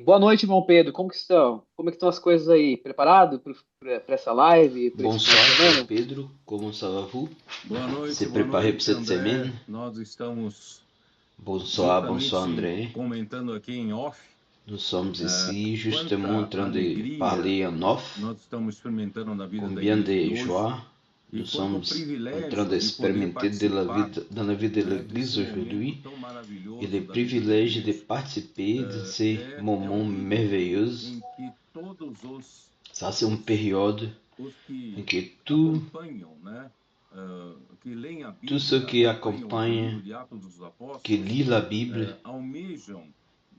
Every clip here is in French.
Boa noite, irmão Pedro. Como que estão? Como é que estão as coisas aí? Preparado para essa live, para esse final de Bonsoir, c'est semana? Pedro. Comment ça va vous? C'est Boa préparé pour noite, cette André. semaine? Nós estamos Bonsoir, bonsoir justamente André. comentando aqui em off Nous sommes ici justement en quanta train de alegria parler en off. nós estamos experimentando na vida da Combien igreja de de hoje joie e nous quanto sommes en train privilégio de poder d'expérimenter de participar, dans la vie de né, desse l'Église momento aujourd'hui tão et le maravilhoso da vida da privilège de igreja. participer de ces É um moments período merveilleux. em que todos Ça, c'est une os, période os en que que acompanham, né, que leem a tous ceux Bíblia, qui acompanham o livro accompagnent, de Atos dos qui Apóstolos, lisent la Bible, almejam,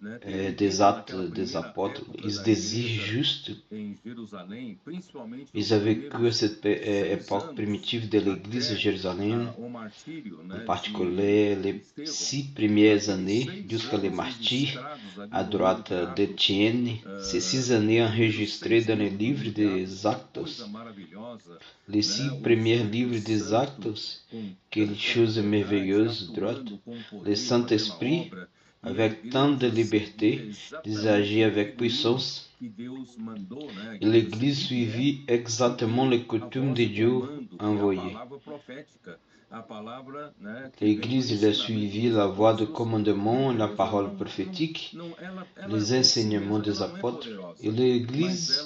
né, ter des vivido actes naquela des primeira apôtres, época ils da désirent igreja juste. em Jerusalém, principalmente Ils os ont vécu à primeiros cette 6 époque anos primitive de l'Église de até Jérusalem, o martírio, en né, particulier les Estevão. 6 premières Aqueles années 6 jusqu'à les anos martyrs registrados ali à no livro droite de Atos, d'Étienne, ces 6 années os primeiros enregistrées 6 dans le livros do livre livro de Atos, des que Actes, coisa maravilhosa, les né? six O premiers Espírito livres des Santo Actes, com quelles tanta choses liberdade, merveilleuses, droite, atuando com le poder, fazendo a Saint-Esprit, obra, e a avec tant de igreja seguia liberté, ils exatamente agissent avec aquilo puissance. que Deus mandou, né? A Et igreja l'Église vive suivit exactement seguir les a coutumes voz de de Dieu comando, que é a envoyées. palavra profética, a palavra, né, que vem do L'Église il a ensinamento suivi dos la voie de apóstolos, e a commandement, la igreja parole prophétique, ela les em si enseignements mesma, des ela não é apôtres. Et poderosa, mas l'Église,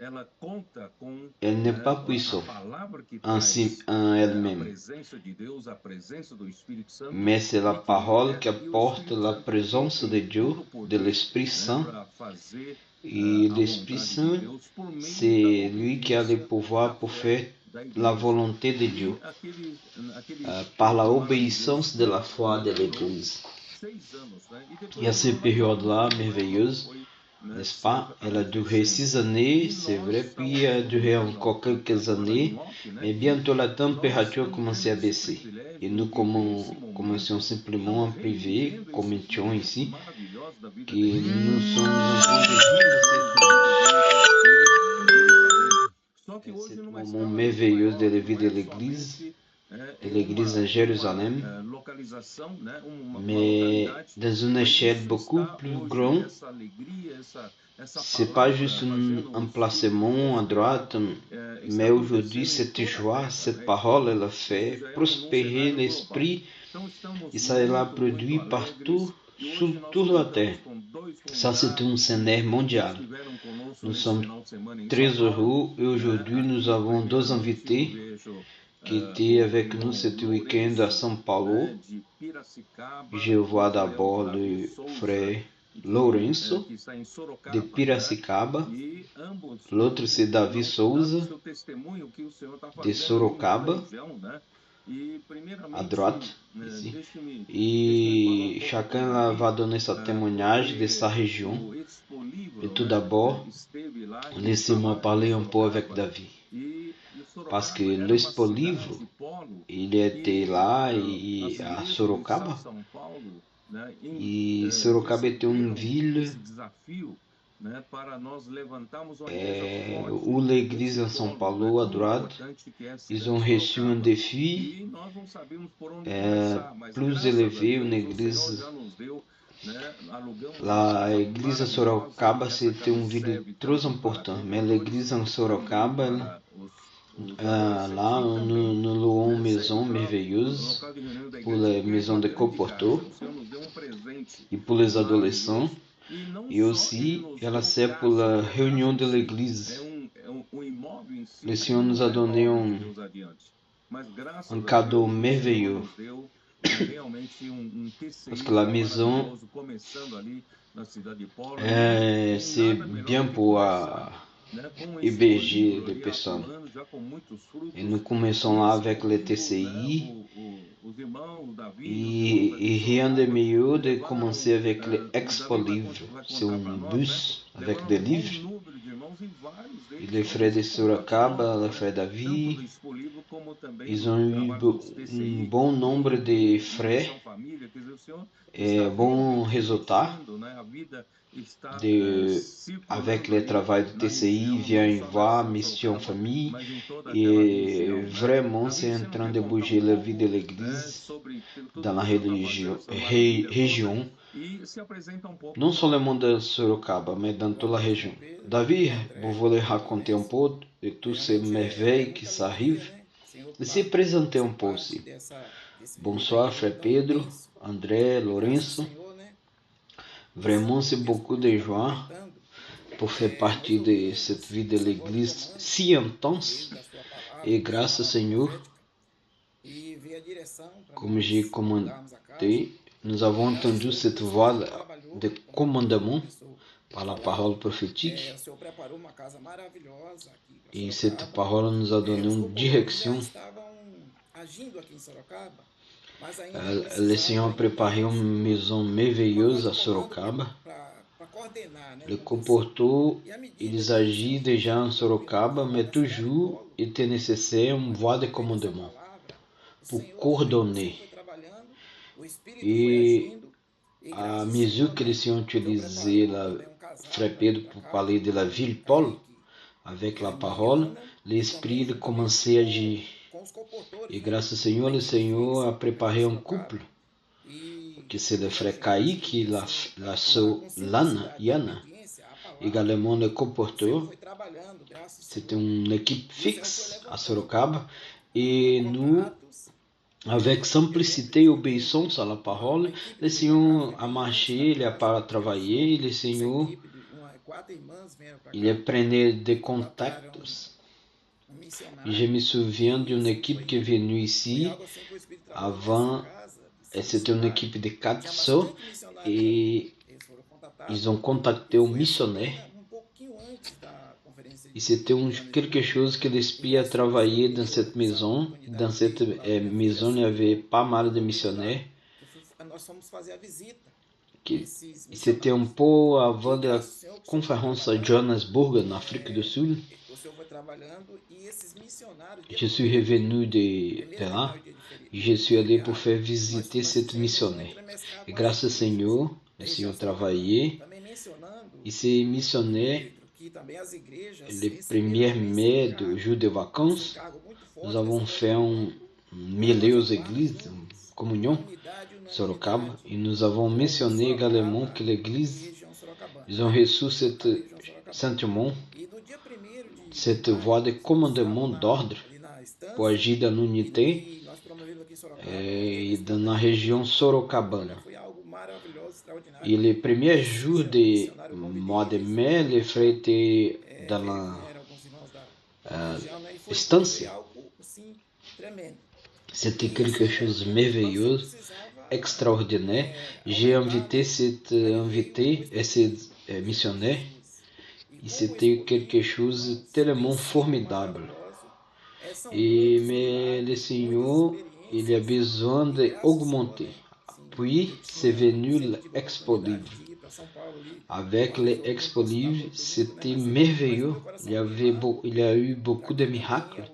ela conta com, elle n'est né, pas a puissante palavra que en, traz, en né, a elle-même, presença de Deus, a presença do Espírito Santo, mais c'est la e que parole qui e o apporte Espírito la Santo ele présence de tem Dieu, todo o de poder, l'Esprit né, Saint. para fazer Et a l'Esprit vontade de Saint, Deus por meio da c'est lui qui a le obediência da pouvoir pour fé faire da la igreja. volonté de Dieu E aquele par la tempo maravilhoso obéissance de la foi de durou l'Église. 6 anos, né? E Il y a depois durou cette mais alguns période-là anos ainda, que merveilleuse, foi, né, n'est-ce se pas? Elle a duré arrefecendo. 6 années, E c'est nós vrai, puis estávamos a duré comentando encore quelques agora em années, off, né, mais que bientôt la nós température estamos commençait tendo à esse baisser. Et privilégio nous de viver esse commencions momento simplement e en privé, revivendo esses commentions momentos ici, maravilhosos da vida que da nous igreja, sommes en né, train de desses vivre 6 anos ali de igreja em Jerusalém. Só que hoje cet numa moment escala muito merveilleux de maior, la vie não de é l'Église, somente de em l'Église uma, à em uma Jérusalem, localização, né, uma mais localidade, dans une mas échelle isso beaucoup está plus hoje, grande. essa alegria, essa C'est pas juste palavra fazendo un o Espírito placement à prosperar, droite, está mais aujourd'hui, acontecendo em cette toda a joie, terra, cette né? parole, elle a Isso fait já é num prospérer cenário global. l'esprit Então estamos et ça l'a muito produit alegres partout, e sur hoje nós toute la terre. contamos com 2 Ça, c'est un convidados scénario que mondial. estiveram conosco Nous nesse sommes final de semana em très São Paulo, heureux et né? aujourd'hui, nous Aqui, avons deux primeiramente, eu invités vejo qui étaient o avec nous irmão cet week-end à Lourenço, São Paulo. né, de Piracicaba, Je e vois o irmão d'abord Davi le Souza, frère Lourenço que está em de Sorocaba, né? Piracicaba. E ambos, L'autre, c'est David dando Souza seu testemunho, o que o Senhor está de fazendo aí naquela Sorocaba, região, né? E, à primeiramente, droite, ici. deixe-me falar um Et pouco com o chacun Davi, va donner sa témoignage de sa porque région. o Expo Et Livro, tout né, d'abord, esteve lá e está laissez-moi lá em parler un peu avec Sorocaba, David. e Parce que Sorocaba era uma l'Expo Livre, cidade polo il était que là as à igrejas do estado Sorocaba. de São Paulo, né, Et Sorocaba était une receberam ville esse desafio, né, para nós levantarmos uma igreja où forte l'église nesse en São polo, né, Paulo, à tão droite, importante que é a ils cidade ont de reçu un Sorocaba. défi E nós não sabíamos por onde começar, mas plus graças a élevé, une Deus o Senhor église. já nos deu, né, alugamos uma La casa église à maravilhosa Sorocaba, e essa c'était casa une ville serve très tanto para importante. Mais cooperadores l'église en também Sorocaba, para os là, adolescentes e nous, também, nous louons une né, serve maison para merveilleuse local de reunião da pour igreja les e é maisons uma de grande casa. coporteurs O Senhor nos deu um presente et pour les adolescents. maravilhoso e não Et só Ele aussi, nos elle deu sert pour casa, la que a casa réunion em de si l'église. um imóvel em Le si Seigneur ainda nous não a é donné obra de Deus adiante, mas un graças a cadeau Deus o Senhor merveilleux. nos deu, né, realmente um Parce que la TCI maison, maravilhoso, começando ali na cidade de Polo e c'est nada melhor bien do que pour começar, né, com esse héberger polígono des ali personnes. atuando já com muitos Et nous frutos. commençons E là esse avec le domingo, né, TCI. os irmãos, o Davi e os irmãos ali Et de rien de Sorocaba mieux de commencer levaram, avec le o Expo Davi Livre. vai C'est contar para un nós, né? bus avec Levaram des um bom livres. número de irmãos e vários Et deles les estão frères de nesse Sorocaba, compartilhando, le né? frère Tanto David, do Expo Livro como também ils do ont eu trabalho dos un TCI bon nombre de e frères Missão Família, quer dizer, É bom resultar avec le travail de TCI, vient y voir Mission Famille, et vraiment c'est en train de bouger la vie de l'Église dans la région, non seulement de Sorocaba, mais dans toute la région. David, vous voulez raconter un peu de toutes ces merveilles qui s'arrivent? E se présenter um pouco aussi. Bonsoir, frère Pedro, André, Lourenço. Vraiment, c'est beaucoup de joie pour faire partie de cette vie de l'Église si intense. Et grâce au Seigneur, comme j'ai commenté, nous avons entendu cette voix de commandement par la parole prophétique. Et cette parole nous a donné une direction. Le Senhor a préparé uma maison merveilleuse à Sorocaba. Le comportou, ils agissent déjà en Sorocaba, mais toujours était nécessaire une voix de commandement pour coordonner. Et à mesure que le Senhor utilisait la frère Pedro pour parler de la ville Paul, avec la parole, l'Esprit commençait à agir. E graças ao Senhor, o Senhor a préparé um couple, que c'est le frère Kaique et la sœur Yana, également le comporteur. C'était une équipe fixe à Sorocaba, et nous, avec simplicité et obéissance à la parole, le Senhor a marché, il a pas travaillé, le Senhor, il a prenait des contacts. Je me souviens d'une équipe qui est venue ici avant, c'était une équipe de 4 sœurs, et ils ont contacté un missionnaire. E c'était quelque chose que l'Esprit a travaillé dans cette maison. Dans cette maison, il y avait pas mal de missionnaires. C'était un peu avant la conférence à Johannesburg, en Afrique du Sud. Je suis revenu de là e je suis allé pour faire visiter cette missionnaire. Et grâce au Seigneur, le Seigneur travaillait. E ces missionnaires, le premier mai du jour de vacances, nous avons fait un mêlée aux églises, une communion, Sorocaba, et nous avons mentionné également que l'église, ils ont reçu cet sentiment, cette voix de commandement d'ordre pour agir dans l'unité et dans la région sorocabana. Et le premier jour du mois de mai, les frères étaient dans la estância. C'était quelque chose de merveilleux, extraordinaire. J'ai invité ces missionnaires, et c'était quelque chose de tellement formidable. Mais le Seigneur, il a besoin d'augmenter. Puis, c'est venu l'Expo Livre. Avec l'Expo Livre, c'était merveilleux. Il y a eu beaucoup de miracles,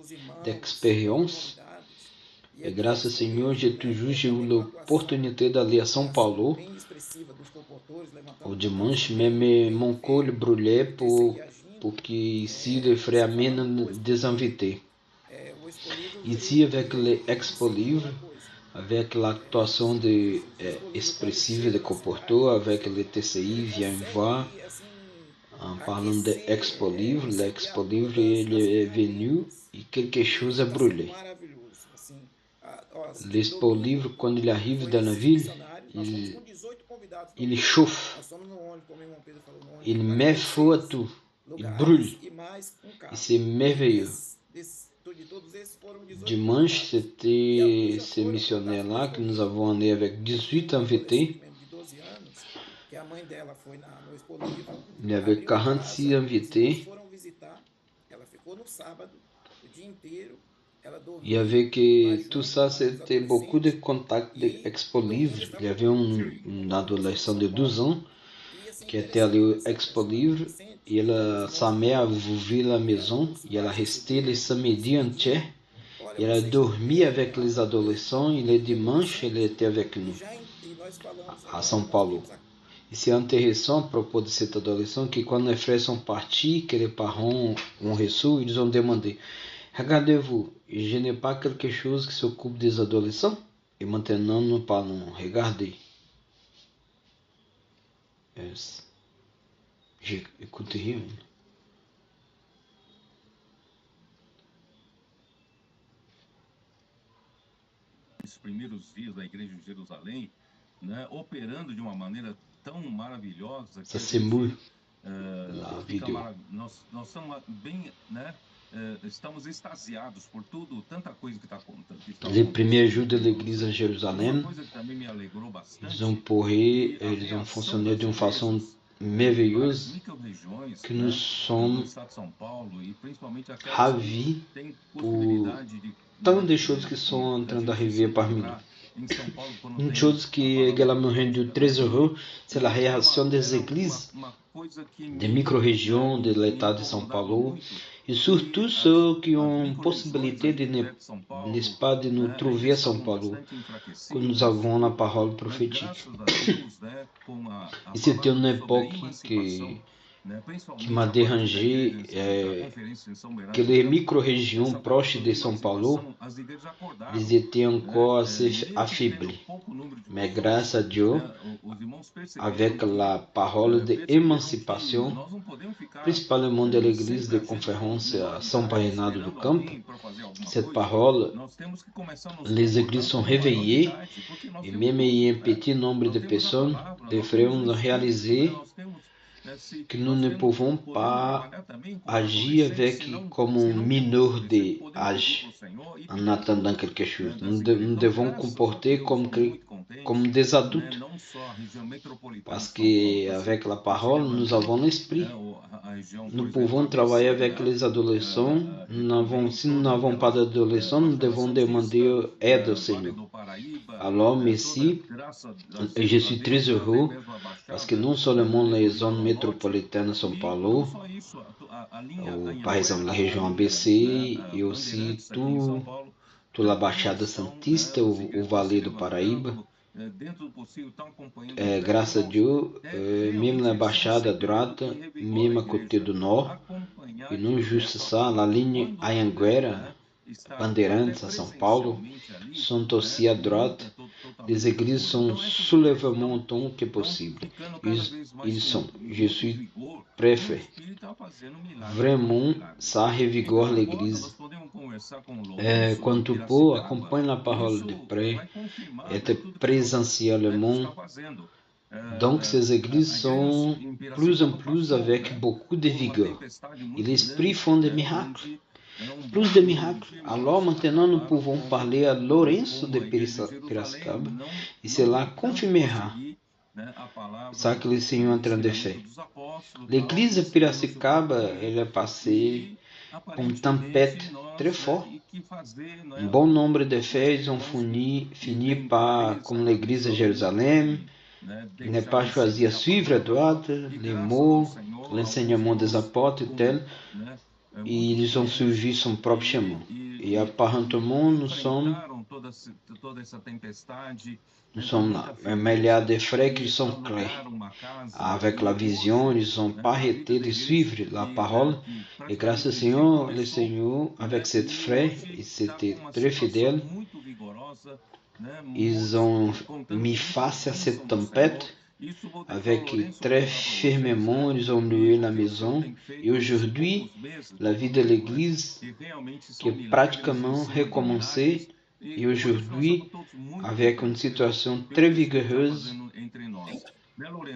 d'expériences. Et grâce au Seigneur, j'ai eu l'opportunité d'aller à São Paulo au dimanche, mais mon col brûlait pour que ici les frères amènent des invités. Ici, avec l'Expo Livre, avec l'actuação expressive de comportor, avec le TCI, vient voir, en parlant de Expo Livre, l'Expo Livre il est venu et quelque chose a brûlé. L'Expo Livre, quand il arrive dans la ville, il chauffe, il met feu à tout, il brûle, et c'est merveilleux. Dimanche, c'était ces missionnaires-là que nous avons allé avec 18 invités. Il y avait 46 invités. Il y avait que tout ça, c'était beaucoup de contacts d'Expo Livre. Il y avait un adolescent de 12 ans qui était allé au Expo Livre. Et sa mère a vu la maison et elle a resté le samedi entier. Elle a dormi avec les adolescents et le dimanche, elle était avec nous. à São Paulo. E c'est intéressant à propos de cette adolescent que quand les frères sont partis, que les parents ont reçu, ils ont demandé: regardez-vous, je n'ai pas quelque chose qui s'occupe des adolescents? Et maintenant nous parlons, regardez. J'ai écouté rien. Esses primeiros dias da igreja de Jerusalém, né, operando de uma maneira tão maravilhosa que Ça s'émoule la fica vidéo. nós estamos bem, né, estamos extasiados por tudo, tanta coisa que está acontecendo. Les premiers jours de l'église à Uma Jérusalem, coisa que também me alegrou bastante, ils ont fonctionné d'une façon merveilleuse, micro-regiões, que né, nous no sommes estado de São Paulo e principalmente aquelas que ravis têm por possibilidade de tant de choses qui sont en train d'arriver parmi nous. em São Paulo quando Une tem chose qui est également rendue très heureux, c'est la réaction des églises uma coisa que des micro-régions de l'État de São Paulo, et surtout ceux qui ont possibilité de n'est-ce pas, de nous trouver à São Paulo, que nous avons la parole prophétique. Et c'était une époque qui m'a dérangé, que les micro-régions proches de São Paulo, ils étaient encore assez affaiblis. Mais grâce à Dieu, avec la parole d'émancipation, principalement de l'église de conférence à São Bernardo do Campo, cette parole, les églises sont réveillées, et même il y a un petit nombre de personnes, les frères ont réalisé que nous ne pouvons pas agir avec comme un mineur d'âge en attendant quelque chose. Nous devons comporter comme des adultes. Parce qu'avec la parole, nous avons l'esprit. Nous pouvons travailler avec les adolescents. Si nous n'avons pas d'adolescents, nous devons demander aide au Seigneur. Alors, merci. Et je suis très heureux parce que non seulement les zones métropolitaines de São Paulo, ou par exemple la région ABC, et aussi toute la Baixada Santista, o Vale do Paraíba, grâce à Dieu, même la Baixada droite, même à côté du nord, et non juste ça, la ligne Anhanguera, Bandeirantes à São Paulo, sont aussi à droite. Les églises sont soulèvement autant que possible. Ils sont. Je suis préfet. Vraiment, ça revigore l'église. Quand tu peux, accompagne la parole de près, être présentiellement. Donc, ces églises sont plus en plus avec beaucoup de vigueur. Et l'esprit font des miracles. Plus de miracles. Alors maintenant nous pouvons parler à Lourenço de Piracicaba et cela confirmera ça que le Seigneur est en train de faire. L'église de Piracicaba, elle est passée par une tempête très forte. Un bon nombre de frères ont fini par, comme l'église de Jérusalem, n'est pas choisi à suivre à droite les mots, l'enseignement des apôtres tel. Et ils ont suivi son propre chemin. Et apparemment, nous sommes là. Un milliard de frères qui sont clairs. Avec la vision, ils n'ont pas arrêté de suivre la parole. Et grâce au Seigneur, le Seigneur, avec cette frère, ils étaient très fidèles. Ils ont mis face à cette tempête. Avec très fermement, ils ont loué la maison. Et aujourd'hui, la vie de l'Église qui est pratiquement recommencée. Et aujourd'hui, avec une situation très vigoureuse,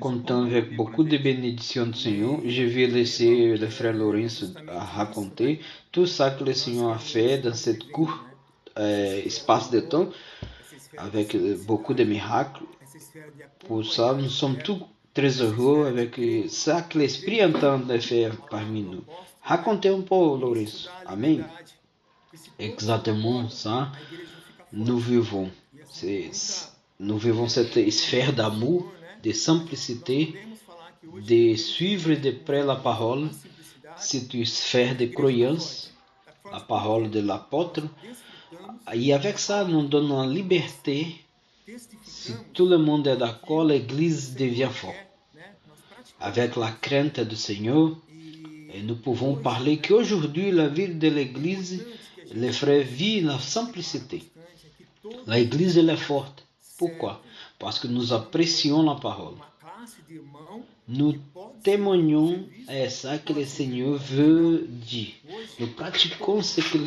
comptant avec beaucoup de bénédictions du Seigneur, je vais laisser le frère Lourenço raconter tout ça que le Seigneur a fait dans cette court espace de temps, avec beaucoup de miracles. Pour ça, nous sommes tous très heureux avec ça que l'Esprit est en train de faire parmi nous. Racontez un peu, Lourenço. Amen. Exactement ça, nous vivons. Nous vivons cette sphère d'amour, de simplicité, de suivre de près la parole, cette sphère de croyance, la parole de l'apôtre. Et avec ça, nous donnons la liberté Si tout le monde est d'accord, l'Église devient forte. Avec la crainte du Seigneur, et nous pouvons parler qu'aujourd'hui, la vie de l'Église, les frères vivent la simplicité. L'Église, elle est forte. Pourquoi? Parce que nous apprécions la parole. Nous témoignons à ça que le Seigneur veut dire. Nous pratiquons ce que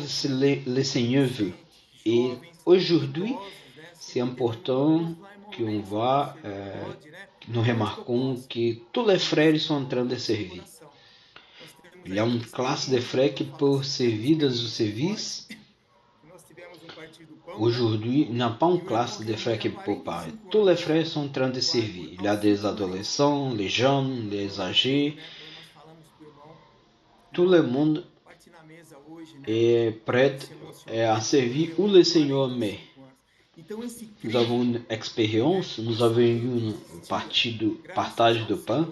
le Seigneur veut. Et aujourd'hui, c'est important qu'on voit, nous remarquons que tous les frères sont en train de servir. Il y a une classe de frères qui peut servir dans le service. Aujourd'hui, il n'y a pas une classe de frères qui peut parler. Tous les frères sont en train de servir. Il y a des adolescents, les jeunes, les âgés. Tout le monde est prêt à servir où le Seigneur met. Nous avons une expérience, nous avons eu un partage de pain.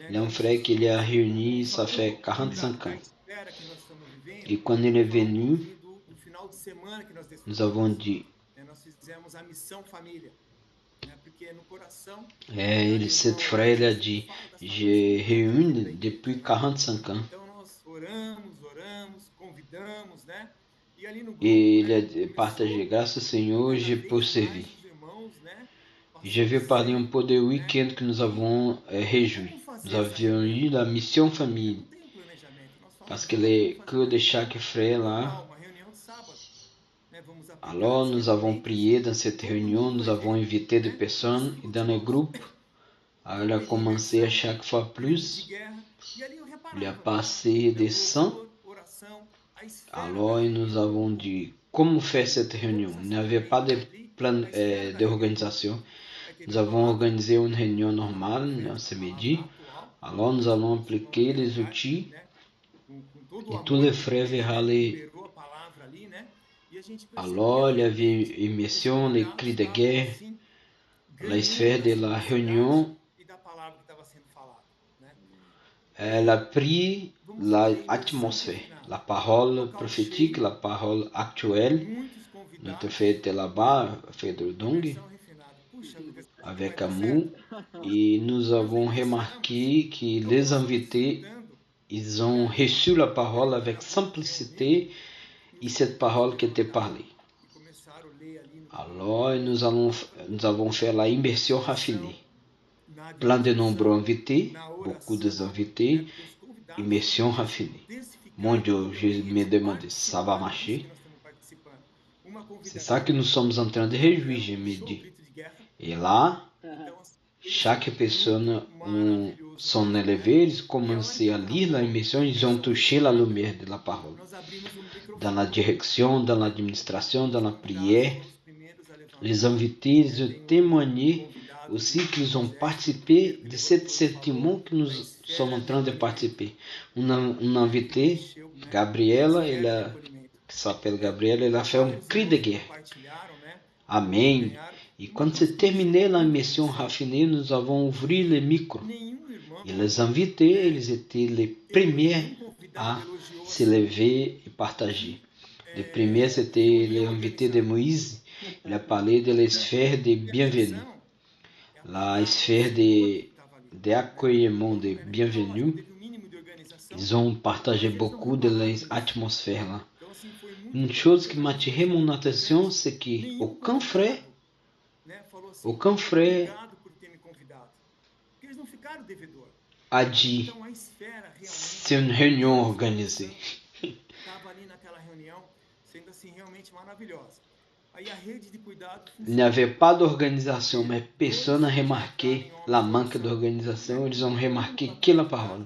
Il y a un frère qui est réuni, ça fait 45 ans. Et quand il est venu, nous avons dit, cette frère a dit, je réunis depuis 45 ans. Et il a partagé, grâce au Seigneur, je peux servir. Je vais parler un peu du week-end que nous avons réjoui. Nous avions eu la mission famille. Parce que les cœurs de chaque frère là. Alors nous avons prié dans cette réunion, nous avons invité des personnes et dans le groupe. Alors il a commencé à chaque fois plus. Il a passé des 100. Alors nous avons dit comment faire cette réunion. Il n'y avait pas de plan d'organisation. Nous avons organisé une réunion normale ce midi. Alors nous allons appliquer les outils et tous les frères verront les. Alors il y avait émission, les cris de guerre, la sphère de la réunion. Elle a pris l'atmosphère, la parole prophétique, la parole actuelle. Notre frère était là-bas, Pedro Dong, avec amour. Et nous avons remarqué que les invités, ils ont reçu la parole avec simplicité et cette parole qui était parlée. Alors nous avons fait la immersion raffinée. Plein de nombreux invités, beaucoup d'invités, immersion raffinée. Mon Dieu, je me demandais, ça va marcher? C'est ça que nous sommes en train de réjouir, je me dis. Et là, chaque personne sont élevés, ils commençaient à lire la immersion, ils ont touché la lumière de la parole. Dans la direction, dans l'administration, dans la prière, les invités, ils ont témoigné aussi qu'ils ont participé de ce sentiment que nous sommes en train de participer. Une invitée, Gabriela, qui s'appelle Gabriela, elle a fait un cri de guerre. Amém. E quando se terminou la mission raffinée, nous avons ouvert le micro. Et les invités, ils étaient les premiers à se lever et partager. Les premiers, c'était l'invité de Moïse. Il a parlé de la sphère de bienvenue. La sphère d'accueillement de bienvenue. Ils ont partagé beaucoup de l'atmosphère là. Une chose qui m'a attiré mon attention, c'est que aucun frère a dit c'est une réunion organisée. Il n'y avait pas d'organisation, mais personne n'a remarqué la manque d'organisation, ils ont remarqué que la parole.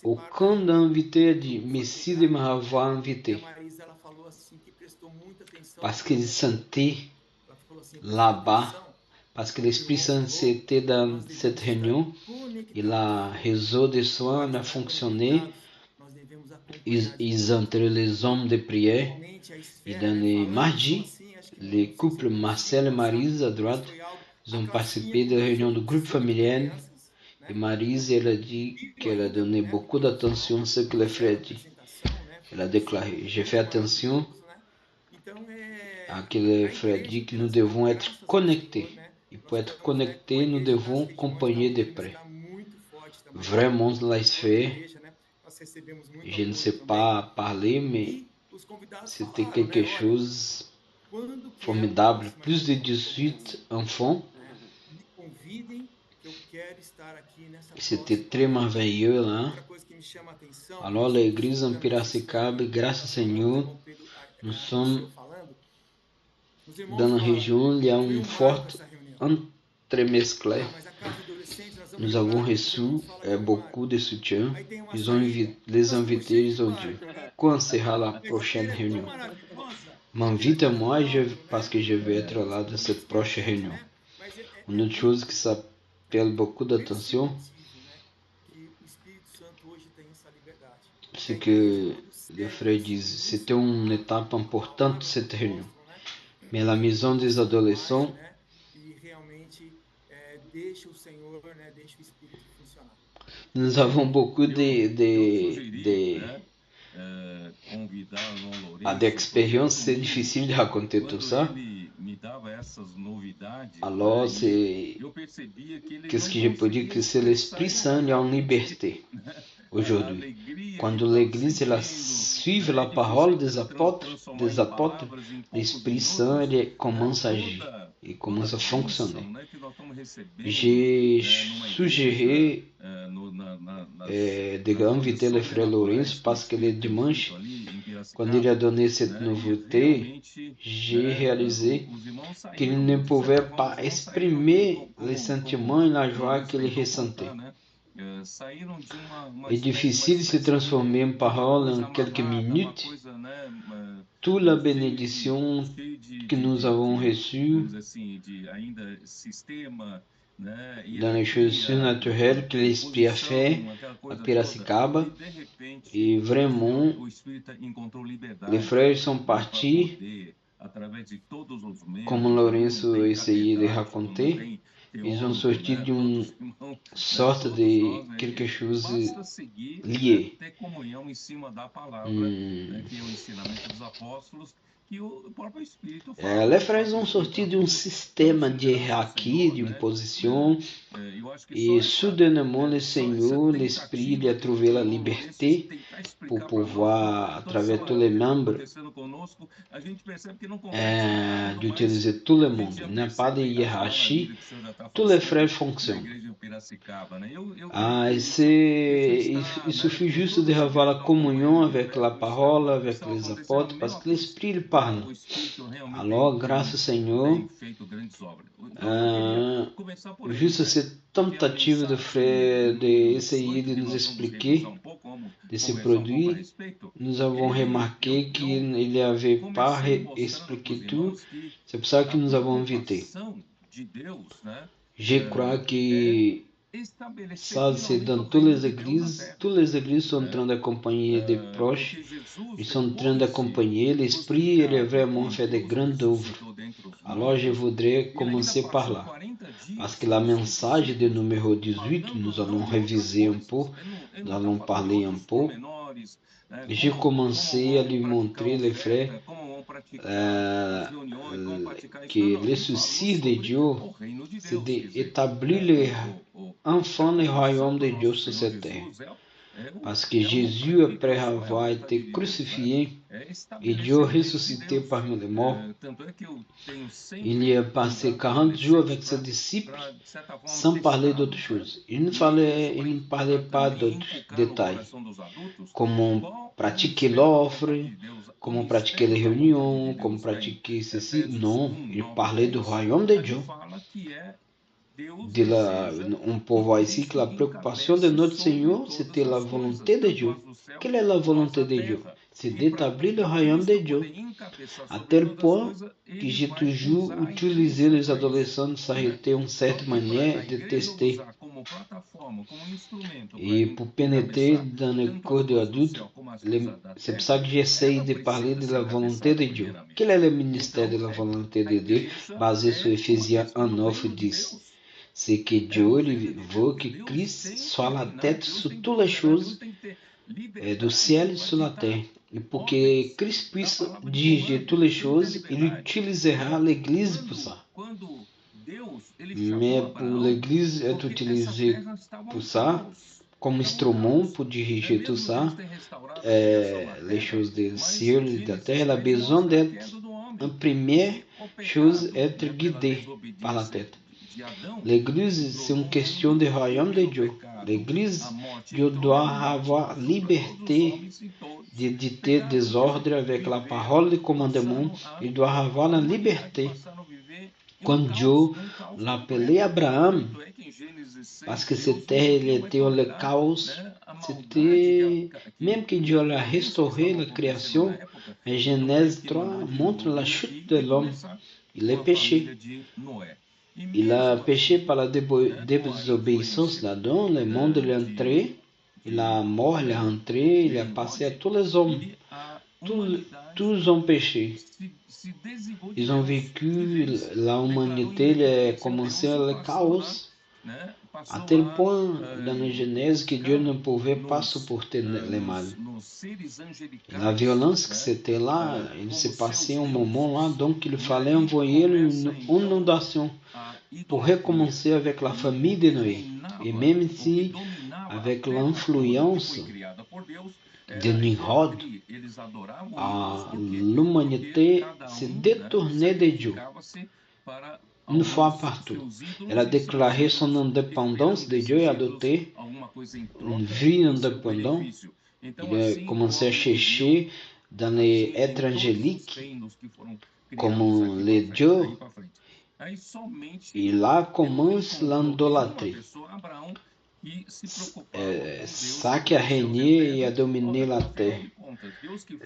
Aucun invité a dit, merci de m'avoir invité. Parce qu'ils sentaient là-bas, parce que l'Esprit Saint était dans cette réunion, et le réseau de soins a fonctionné, ils entre les hommes de prière, et dans les mardis, les couples Marcel et Marise à droite, ils ont participé de la réunion du groupe familial. Et Marise, elle a dit qu'elle a donné beaucoup d'attention à ce que le frère dit. Elle a déclaré, j'ai fait attention aquele frère dit que nous devons être connectés. Et pour être connectés, nous devons accompagner de près. Vraiment, la sphère, je ne sais pas parler, mais c'était quelque chose de formidable. Plus de 18 enfants. C'était très merveilleux là. Alors, l'église en Piracicaba, grâce au Seigneur, nous sommes dans la région où il y a un fort entremesclé. Nous avons reçu beaucoup de soutien. Ils ont les invités, ils ont dit quand sera la prochaine réunion. M'invite-moi parce que je vais être là dans cette prochaine réunion. Une autre chose qui s'appelle beaucoup d'attention, c'est que le frère dit c'était une étape importante cette réunion. Mais la maison des adolescents, nous avons beaucoup d'expérience, c'est difficile de raconter tout ça. Alors, qu'est-ce que je peux dire? Que c'est l'Esprit Saint en liberté aujourd'hui. Quand l'Église suit la parole des apôtres, l'Esprit Saint commence à agir et commence à fonctionner. J'ai suggéré d'inviter le frère Lourenço parce que le dimanche, quand il a donné cette nouveauté, j'ai réalisé qu'il ne pouvait pas exprimer les sentiments et la joie qu'il ressentait. É difícil se transformar em parole em quelques minutes. Toute la bénédiction que nous avons reçue dans les choses surnaturelles que l'Esprit a fait à Piracicaba. Et vraiment, les frères sont partis, como Lourenço essayait de raconter. Ils ont sorti d'une sorte de quelque chose lié. Les frères ont sorti d'un système de hiérarchie, d'une position, et soudainement le Seigneur, l'Esprit, il a trouvé la liberté pour pouvoir, à travers tous les membres, d'utiliser tout le monde. Il n'y a pas de hiérarchie, tous les frères fonctionnent. Il suffit juste de avoir la communion avec la parole, avec les apôtres, parce que l'Esprit il parle. Alors, grâce au Seigneur, juste cette tentative de frère d'essayer de nous expliquer de ces produits, nous avons remarqué qu'il n'avait pas expliqué tout. C'est pour ça que nous avons invité. Je crois que ça, c'est dans toutes les églises sont en train d'accompagner des proches, ils sont en train d'accompagner l'Esprit, il est vraiment fait de grandes œuvres. Alors je voudrais commencer par là, parce que la message de numéro 18, nous allons réviser un peu, nous allons parler un peu. J'ai commencé à lui montrer, les frères, que le souci de Dieu, c'est d'établir enfin le royaume de Dieu sur cette terre. Parce que Jésus, après avoir été crucifié et Dieu ressuscité parmi les morts, il a passé 40 jours avec ses disciples sans parler d'autre chose. Il ne parlait pas d'autres détails, comme pratiquer l'offre, como pratiquer les réunions, como pratiquer ceci. Non, il parlait du royaume de Dieu. On peut voir ici que la préoccupation de notre Seigneur, c'était la volonté de Dieu. Quelle est la volonté de Dieu? C'est d'établir le royaume de Dieu. À tel point que j'ai toujours utilisé les adolescents de s'arrêter une certaine manière de tester. Et pour pénétrer dans le corps de l'adulte, c'est pour ça que j'essaie de parler de la volonté de Dieu. Quel est le ministère de la volonté de Dieu basé sur Ephésiens 1, 9 et 10? C'est que Dieu veut que Christ soit la tête sur toutes les choses, du ciel et sur la terre. Et pour que Christ puisse diriger toutes les choses, il utilisera l'Église pour ça. Mais pour l'Église être utilisée pour ça, comme instrument pour diriger tout ça, les choses du ciel et de la terre, elle a besoin d'être, en première chose, être guidée par la tête. L'Église, c'est une question du royaume de Dieu. L'Église, Dieu doit avoir liberté de dicter des ordres avec la parole de commandement. Il doit avoir la liberté. Quand Dieu l'appelait Abraham, parce que cette terre était le chaos, c'était même que Dieu a restauré la création. En Genèse 3 montre la chute de l'homme. Il est péché. Il a péché par la désobéissance d'Adam, le monde est entré, et la mort est entrée, il a passé à tous les hommes. Tous ont péché. Ils ont vécu, la humanité a commencé le chaos, à tel point dans la Genèse que Dieu ne pouvait pas supporter le mal. La violence que c'était là, il s'est passé un moment là, donc il fallait envoyer une inondation pour recommencer avec la famille de Noé. Et même si, avec l'influence de Nimrod, l'humanité s'est détournée de Dieu. Une fois partout. Elle a déclaré son indépendance de Dieu et adopté une vie indépendante. Il a commencé à chercher dans les êtres angéliques comme les dieux. Et là commence l'idolâtrie. Ça qui a régné et a dominé la terre.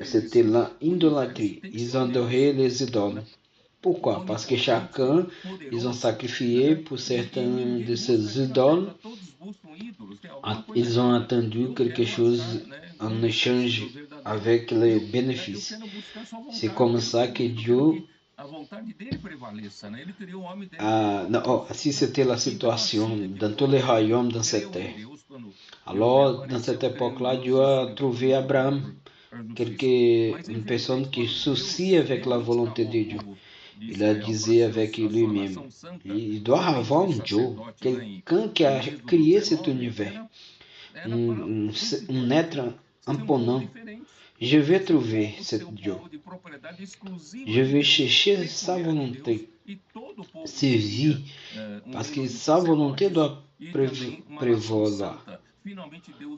C'était l'idolâtrie. Ils adoraient les idoles. Pourquoi? Parce que chacun, ils ont sacrifié pour certains de ces idoles. Ils ont attendu quelque chose en échange avec les bénéfices. C'est comme ça que Dieu si c'était la situation dans tous les royaumes dans cette terre. Alors, dans cette époque-là, Dieu a trouvé Abraham, une personne qui soucie avec la volonté de Dieu. Il a dit avec lui-même, il doit avoir un Dieu, quelqu'un qui a créé cet univers, un être imponent. Je vais trouver ce Dieu. Je vais chercher sa volonté, servir, parce que sa volonté doit prévaloir.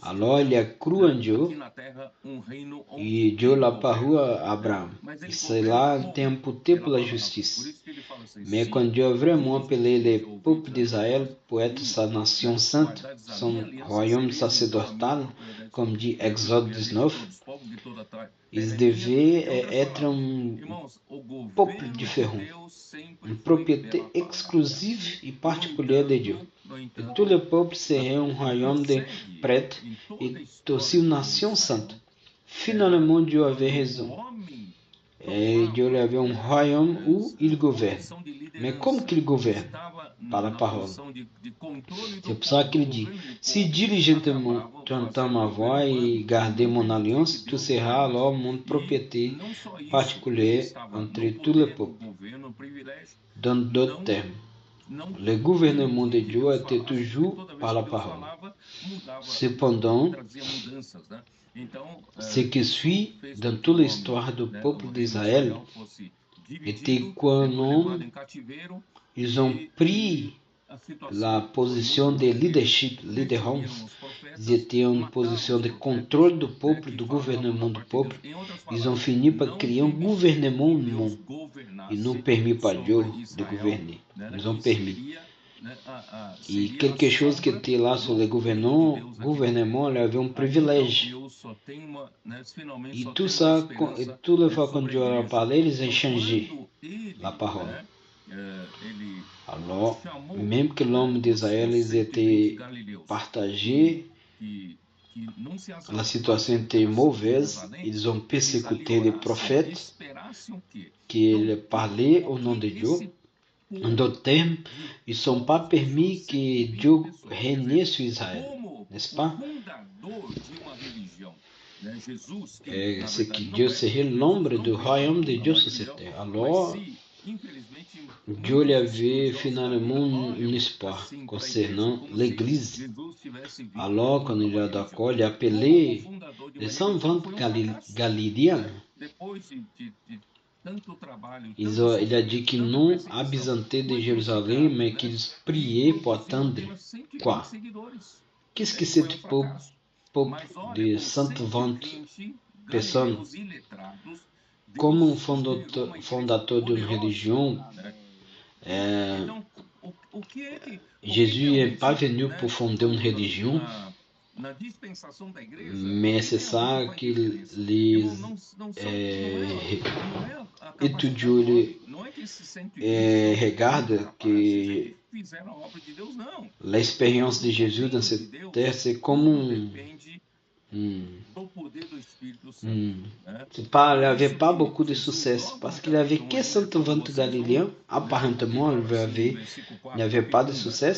Alors il a cru en Dieu e Dieu l'a paru a Abraham. E cela tem imputé pela justiça. Mais quand Dieu a vraiment appelé le peuple d'Israël pour être sa nation sainte, son royaume sacerdotal, comme dit Exode 19, ils devaient être un peuple différent, une propriété exclusive et particulière de Dieu. Et tout le peuple serait un royaume de prêtres et aussi une nation sainte. Finalement, Dieu avait raison. Et Dieu avait un royaume où il gouverne. Mais como qu'il gouverne? Par la parole. C'est pour ça qu'il dit, si diligentement tu entends ma voix et garder mon alliance, tu seras alors mon propriété particulière entre tout le peuple. Dans d'autres termes, le gouvernement de Dieu était toujours par la parole. Cependant, ce qui suit dans toute l'histoire du peuple d'Israël était quand ils ont pris la position de leadership, liderança. Ils étaient en position de contrôle du peuple, du gouvernement du peuple. Ils ont fini par créer un gouvernement humain. Ils n'ont permis pas Dieu de gouverner. Ils ont permis. E quelque chose qui était là sur le gouvernement, il avait un privilégio. E tout ça, toutes les fois quand Dieu a parlé, ils ont changé la parole. Alors, même que l'homme d'Israël était partagé, la situation était mauvaise, ils ont persécuté les prophètes qui parlaient au nom de Dieu. En d'autres termes, ils ne sont pas permis que Dieu règne sur Israël, n'est-ce pas? c'est que Dieu serait l'ombre du royaume de Dieu sur cette terre. Alors, Dieu lui avait finalement un espoir concernant l'Église. Alors, quand il est d'accord, il a appelé les 120 Galiléens. Il a dit qu'ils n'ont abisanté de Jérusalem, mais qu'ils priaient pour attendre quoi? Qu'est-ce que c'est peuple de 120 personnes? Comme un fondateur d'une religion, Jésus n'est pas venu pour fonder une religion, mais c'est ça que les étudiants regardent, que l'expérience de Jésus dans cette terre, c'est comme il n'avait pas beaucoup de succès, parce qu'il avait que 120 Galiléens, apparemment il n'avait pas de succès,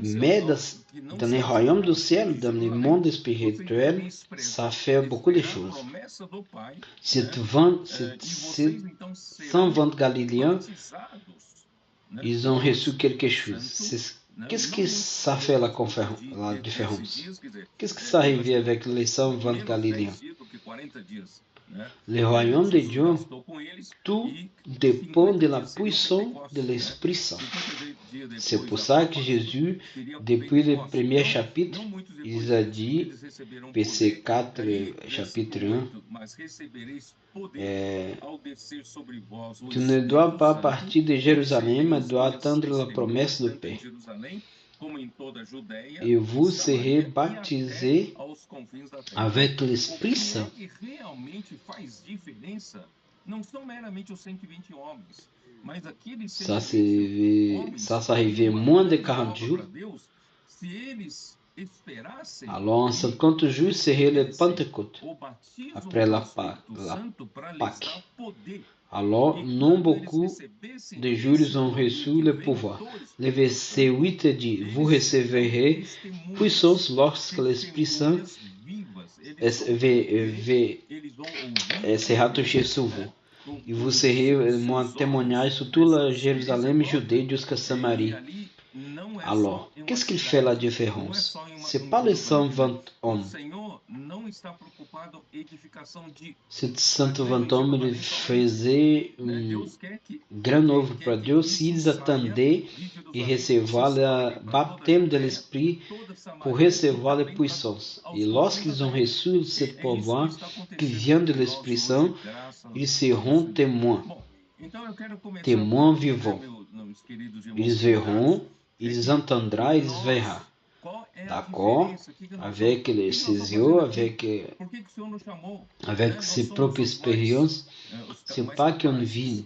mais dans le royaume du ciel, dans le monde spirituel, ça fait beaucoup de choses. Ces 120 Galiléens, ils ont reçu quelque chose. Qu'est-ce que ça fait la différence? Qu'est-ce que ça arrive avec les 120 Galiléens? Le royaume de Dieu, tout dépend de la puissance de l'Esprit Saint. C'est pour ça que Jésus, depuis le premier chapitre, il a dit, verset 4, chapitre 1, tu ne dois pas partir de Jérusalem, mais dois attendre la promesse du Père. Et vous serez baptisés avec l'Esprit Saint. Ça arrivait moins de 40 jours. Alors, en 50 jours, serait le Pentecôte, après la Pâque. Alors, non beaucoup de jours ont reçu le pouvoir. Le verset 8 dit, vous recevrez puissance lorsque l'Esprit Saint sera touché sur vous. E vous serez mon témoignage sur toute la Jérusalem, Judée jusqu'à Samarie. Alors, qu'est-ce qui fait la différence? Ce n'est pas les 120 hommes. Ces 120 hommes ils faisaient une grande œuvre pour Dieu s'ils attendaient et recevoir le baptême de l'Esprit pour recevoir la puissance. Et lorsqu'ils ont reçu cette pouvoir qui vient de l'Esprit Saint, ils seront témoins vivants. Ils verront, ils entendront, ils verront. D'accord? Avec ses yeux, avec ses propres expériences, ce n'est pas qu'on vit.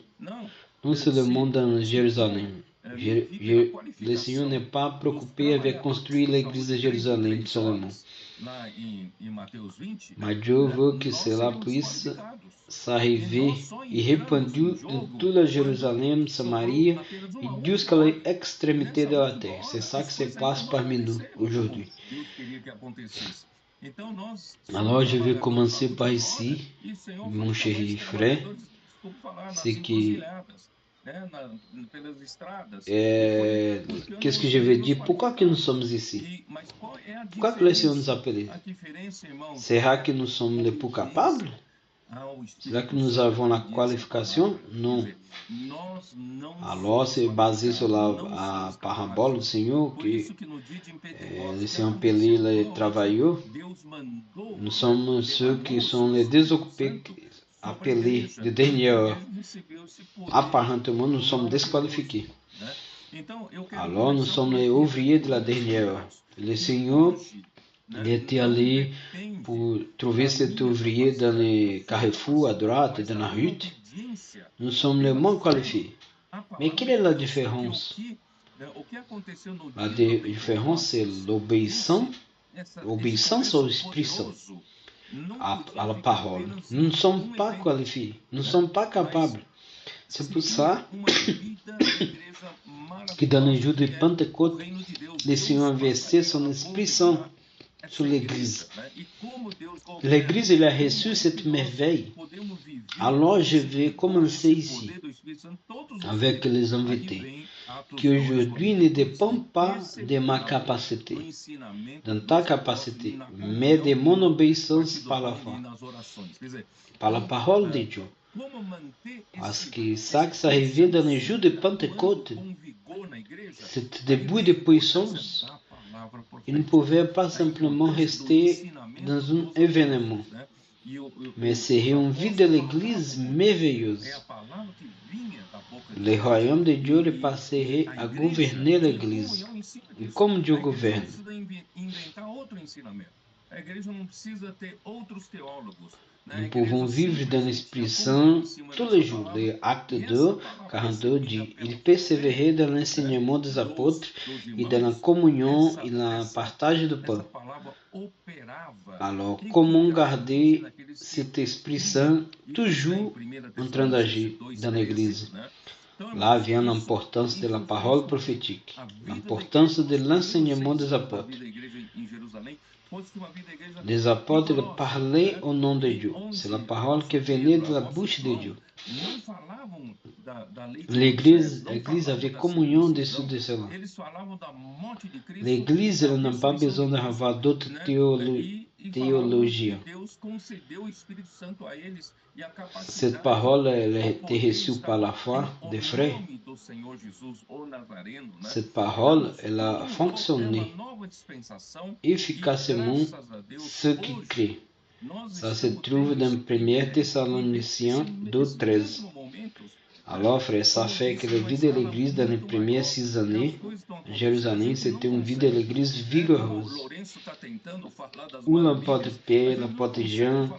Nous, c'est le monde en Jérusalem. Le Seigneur n'est pas préoccupé avec construire l'église de Jérusalem seulement. Mais Dieu veut que cela puisse s'arriver et répandu em toda Jérusalem, Samaria et jusqu'à l'extrémité de la terre. C'est ça que se passe parmi nous aujourd'hui. Alors, je vais commencer par ici, mon chéri frère. C'est que qu'est-ce que je veux dire? Pourquoi que nous sommes ici? Pourquoi que le Seigneur nous appelle? Será que nous sommes les plus capables? Será que nous avons la qualification? Non. Alors, c'est basé sur la parabole du Seigneur que le Seigneur appelé les travailleurs. Nous sommes ceux qui sont les désoccupés, appelés de dernière heure. Apparemment, nous sommes desqualifiés. Alors, nous sommes les ouvriers de la dernière heure. Le Seigneur était allé pour trouver cet ouvrier dans le carrefour à droite, dans la rue. Nous sommes les moins qualifiés. Mais quelle est la différence? La différence, c'est l'obéissance au Esprit Saint, à la parole. Nous ne sommes pas qualifiés, nous ne sommes pas capables. C'est pour ça que dans le jour de Pentecôte, le Seigneur a versé son Esprit Saint sur l'Église. L'Église, il a reçu cette merveille. Alors, je vais commencer ici avec les invités, qui aujourd'hui ne dépendent pas de ma capacité, de ta capacité, mais de mon obéissance par la foi, par la parole de Dieu. Parce que ça qui s'est arrivé dans le jour de Pentecôte, cet début de puissance, il ne pouvait pas simplement rester dans un événement, mais serait une vie de l'Église merveilleuse. Le royaume de Dieu passerait à gouverner l'Église. E como Dieu gouverne. Nous pouvons vivre dans l'Esprit Saint tous les jours. Le acte 2, 42 dit, il persévérait dans l'enseignement des apôtres et dans la communion et le partage du pain. Alors, comment garder cet Esprit Saint toujours en train d'agir dans l'Église? Là vient l'importance de la parole prophétique, l'importance de l'enseignement des apôtres. Les apôtres parlaient au nom de Dieu. C'est la parole qui venait de la bouche de Dieu. L'Église avait communion dessous de cela. L'Église n'a pas besoin d'avoir d'autres théologies. Cette parole elle a été reçue par la foi des frères. Cette parole elle a fonctionné efficacement ceux qui créent. Ça se trouve dans 1 Thessaloniciens 2:13. Alors, frère, ça fait que la vie de l'Église dans les premières 6 années en Jérusalem, c'était une vie de l'Église vigoureuse. Où l'apôtre Pierre, l'apôtre Jean,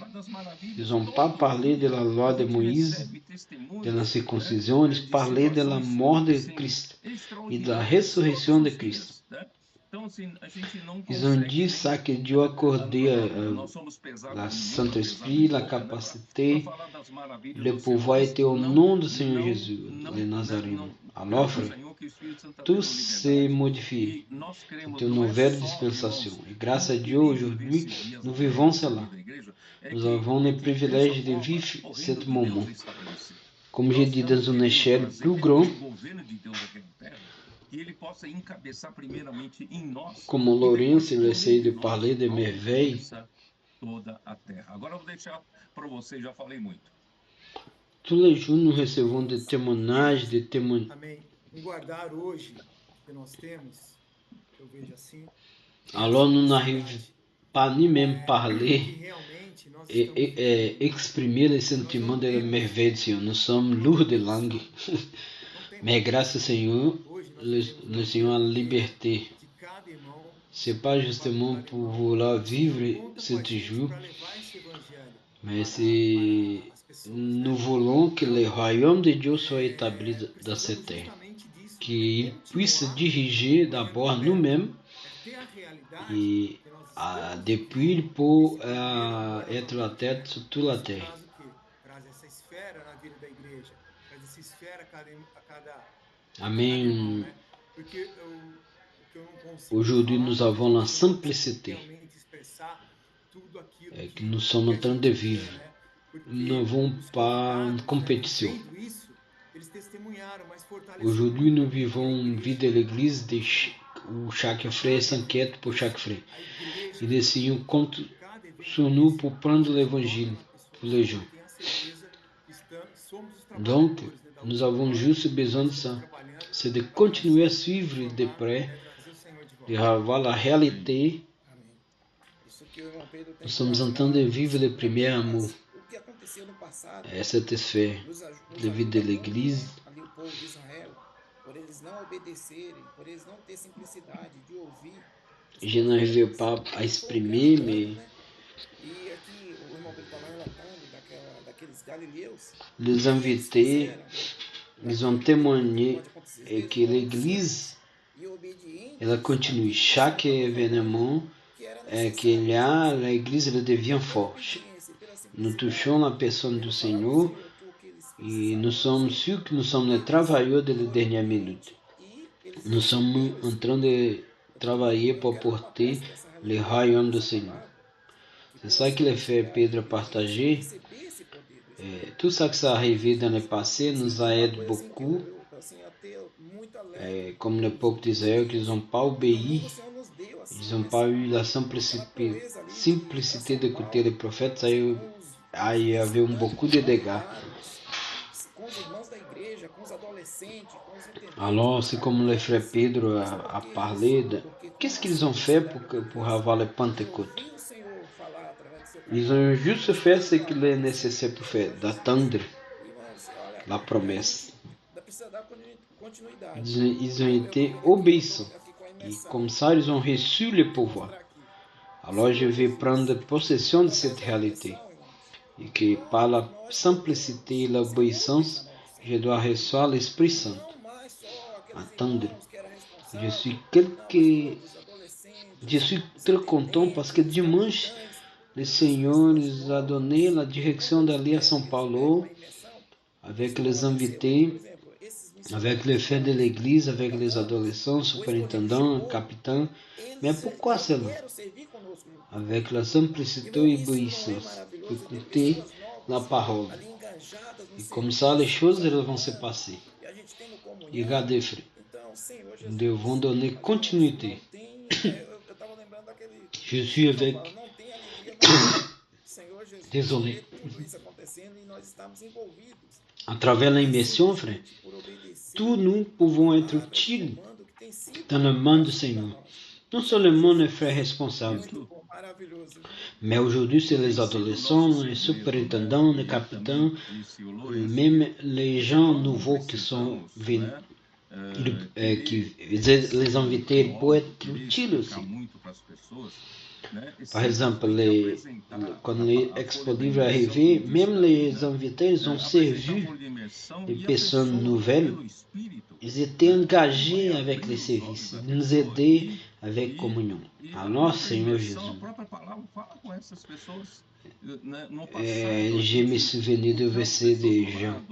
ils n'ont pas parlé de la loi de Moïse, de la circoncision, ils parlaient de la mort de Christ et de la résurrection de Christ. Ils ont dit ça que Dieu a accordé la Saint-Esprit, la capacité, le pouvoir était au nom du Seigneur Jésus, le Nazareno. Alors, frère, tout s'est modifié. C'est une nouvelle dispensation. Et grâce à Dieu, aujourd'hui, nous vivons cela. Nous avons le privilège de vivre ce moment. Comme j'ai dit, dans une échelle plus grande, como Lourenço, ele essaie de parler de merveilles. Agora eu vou deixar para você, já falei muito. Tous les jours, nous recevons des témoignages, Amém. Guardar hoje que nós temos, eu vejo assim. Alors, nous n'arrivons pas ni même parler et exprimer les sentiments de la merveille du Seigneur. Nous sommes lourds de langue. Mais grâce au Seigneur, le Seigneur a la liberté. C'est pas justement pour vouloir vivre ce jour, mais c'est nous voulons que le royaume de Dieu soit établi dans cette terre, qu'il puisse diriger d'abord nous-mêmes et depuis il peut être la tête sur toute la terre. Amen. Aujourd'hui, nous avons la simplicité que nous sommes en train de vivre. Nous n'avons pas une compétition. Aujourd'hui, nous vivons une vie de l'Église où chaque frère s'inquiète pour chaque frère. Et le Seigneur compte sur nous pour prendre l'Évangile pour les gens. Donc, nous avons juste besoin de ça. C'est de continuer à suivre de près, de avoir la réalité. Nous sommes en train de vivre le premier amour. Cette sphère de vie de l'Église. Je n'arrivais pas à exprimer, mais les invités, ils ont témoigné et que l'Église, elle continue. Chaque événement qu'il y a, l'Église elle devient forte. Nous touchons la personne du Seigneur et nous sommes sûrs que nous sommes les travailleurs de la dernière minute. Nous sommes en train de travailler pour apporter le royaume du Seigneur. C'est ça qui le fait Pedro partager. Tout ça que ça arrivé dans le passé nous aide beaucoup, comme le peuple d'Israël, qu'ils n'ont pas obéi, ils n'ont pas eu la simplicité d'écouter les prophètes, ça y avait beaucoup de dégâts. Alors, c'est comme le frère Pedro a parlé de qu'est-ce qu'ils ont fait pour avoir le Pentecôte. Ils ont juste fait ce qu'il est nécessaire pour faire, d'attendre la promesse. Ils ont été obéissants. Et comme ça, ils ont reçu le pouvoir. Alors, je vais prendre possession de cette réalité. Et que par la simplicité et l'obéissance, je dois recevoir l'Esprit Saint. Attendre. Je suis très content parce que dimanche, le Seigneur nous a donné la direction d'aller à São Paulo avec les invités, avec les frères de l'église, avec les adolescents, superintendants, capitaines. Mais pourquoi cela? Avec la simplicité et l'obéissance, pour écouter la parole. Et comme ça, les choses elles vont se passer. Et regardez, frère, nous devons donner continuité. Je suis avec... Désolé. À travers l'immersion, frère, tous nous pouvons être utiles dans le monde du Seigneur. Non seulement les frères responsables, mais aujourd'hui c'est les adolescents, les superintendants, les capitaines, même les gens nouveaux qui sont venus, les invités pour être utiles aussi. Par exemple, quand l'Expo Livre est arrivé, même les invités ont servi les personnes nouvelles. Ils étaient engagés avec les services, ils nous aidaient avec communion. Alors, Seigneur Jésus, je me souviens du verset de Jean.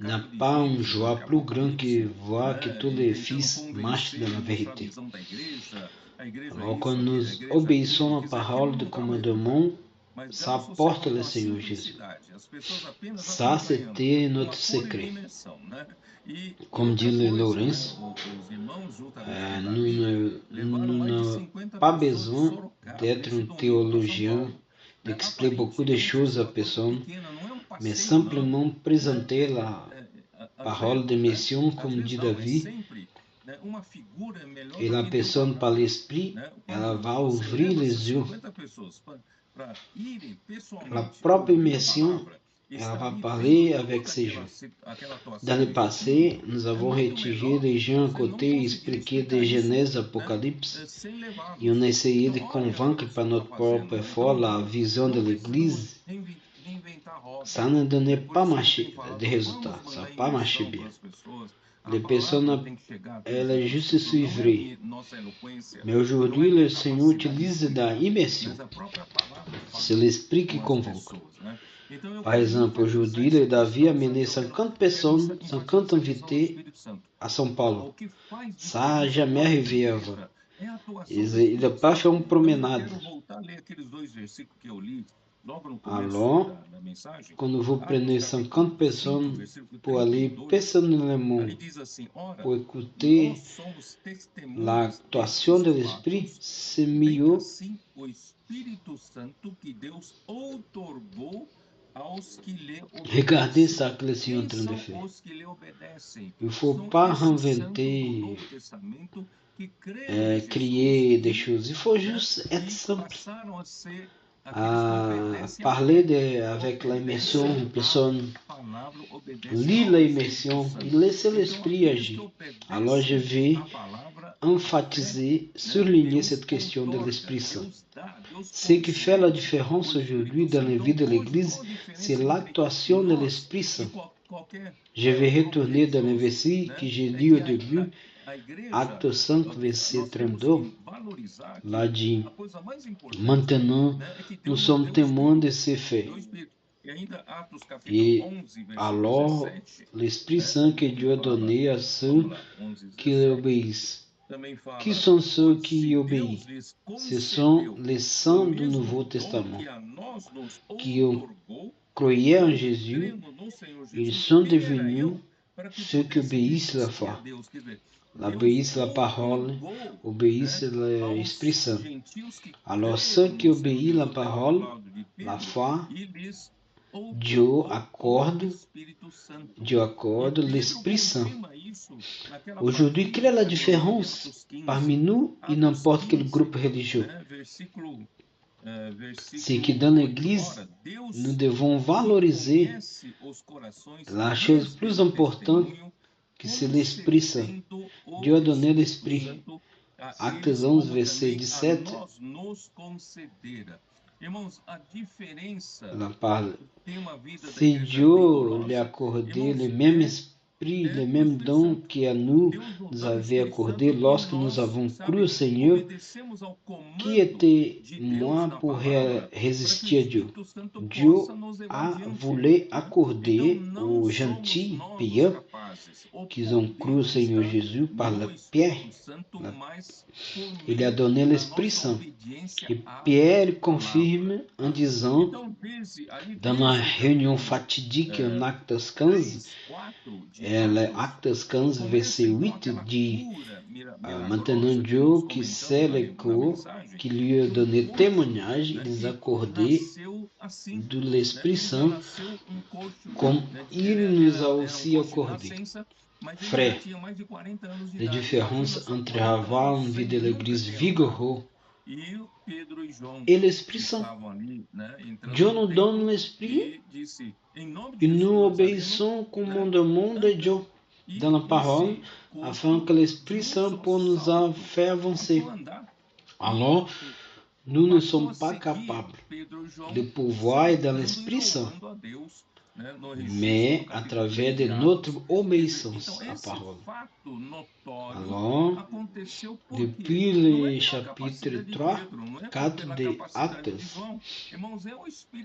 Il n'y a pas une joie plus grande que voir que tous les fils marchent dans la vérité. Alors, quand nous obéissons à la parole de commandement, ça apporte le Seigneur Jésus. Ça, c'était notre secret. Comme dit le Laurence, nous n'avons pas besoin d'être un théologien, d'expliquer beaucoup de choses à personne, mais simplement présenter la parole de mission, comme dit David, et la personne par l'esprit, elle va ouvrir les yeux. La propre mission, elle va parler avec ces gens. Dans le passé, nous avons retiré les gens à côté et expliqué de Genèse à Apocalypse. Et on a essayé de convaincre par notre propre effort la vision de l'Église. Ça ne donnait pas de résultats, ça n'a pas marché bien. Les personnes, elles juste suivraient. Mais aujourd'hui, le Seigneur utilise la immersion. C'est l'Esprit qui convoque. Par exemple, aujourd'hui, le David a mené 50 personnes, 50 invités à São Paulo. Ça n'a jamais arrivé avant. Il n'a pas fait une promenade. Alors, quand vous prenez 50 personnes pour aller personnellement pour écouter l'actuation de l'Esprit, c'est mieux. Regardez ça que le Seigneur est en train de faire. Il ne faut pas inventer, créer des choses. Il faut juste être simple. Parler avec l'immersion, une personne lit l'immersion et laisse l'esprit agir. Alors je vais emphasiser, souligner cette question de l'Esprit Saint. Ce qui fait la différence aujourd'hui dans la vie de l'Église, c'est l'actuation de l'Esprit Saint. Je vais retourner dans le verset que j'ai lu au début, Acte 5, verset 32. Là dit, maintenant, nous sommes témoins de ces faits. Et alors, l'Esprit Saint que Dieu a donné à ceux qui obéissent. Qui sont ceux qui obéissent? Ce sont les saints du Nouveau Testament qui ont cru en Jésus. Ils sont devenus ceux qui obéissent la foi. Obéissent la parole, obéissent l'Esprit Saint. Alors ceux qui obéissent la parole, la foi, Dieu accorde l'Esprit Saint. Aujourd'hui, quelle est la différence parmi nous et n'importe quel groupe religieux? C'est que dans l'Église, nous devons valoriser la chose plus importante que c'est l'Esprit Saint. Dieu a donné l'Esprit. Actes 11, verset 17. La parle. Si Dieu lui a accordé le même esprit, le même don qu'à nous avait accordé lorsque nous avons cru au Seigneur, qui était moi pour résister à Dieu? Dieu a voulu accorder aux gentils païens qui ont cru au Seigneur Jésus par la Pierre. Il a donné l'Esprit Saint. Et Pierre confirme en disant, dans la réunion fatidique en Actes 15, Actes 15, verset 8, dit, maintenant Dieu qui sait les cours, qui lui a donné témoignage, il les a accordé de l'Esprit Saint, comme il nous a aussi accordé. Frère, la différence entre avoir une vie de l'Église vigoureuse et l'Esprit Saint. Dieu nous donne l'Esprit et nous obéissons commandement de Dieu dans la parole afin que l'Esprit Saint puisse nous faire avancer. Alors, nous ne sommes pas capables de pouvoir dans l'Esprit Saint, mais à travers de notre obéissance à la parole. Alors, depuis le chapitre 3, 4 de Actes,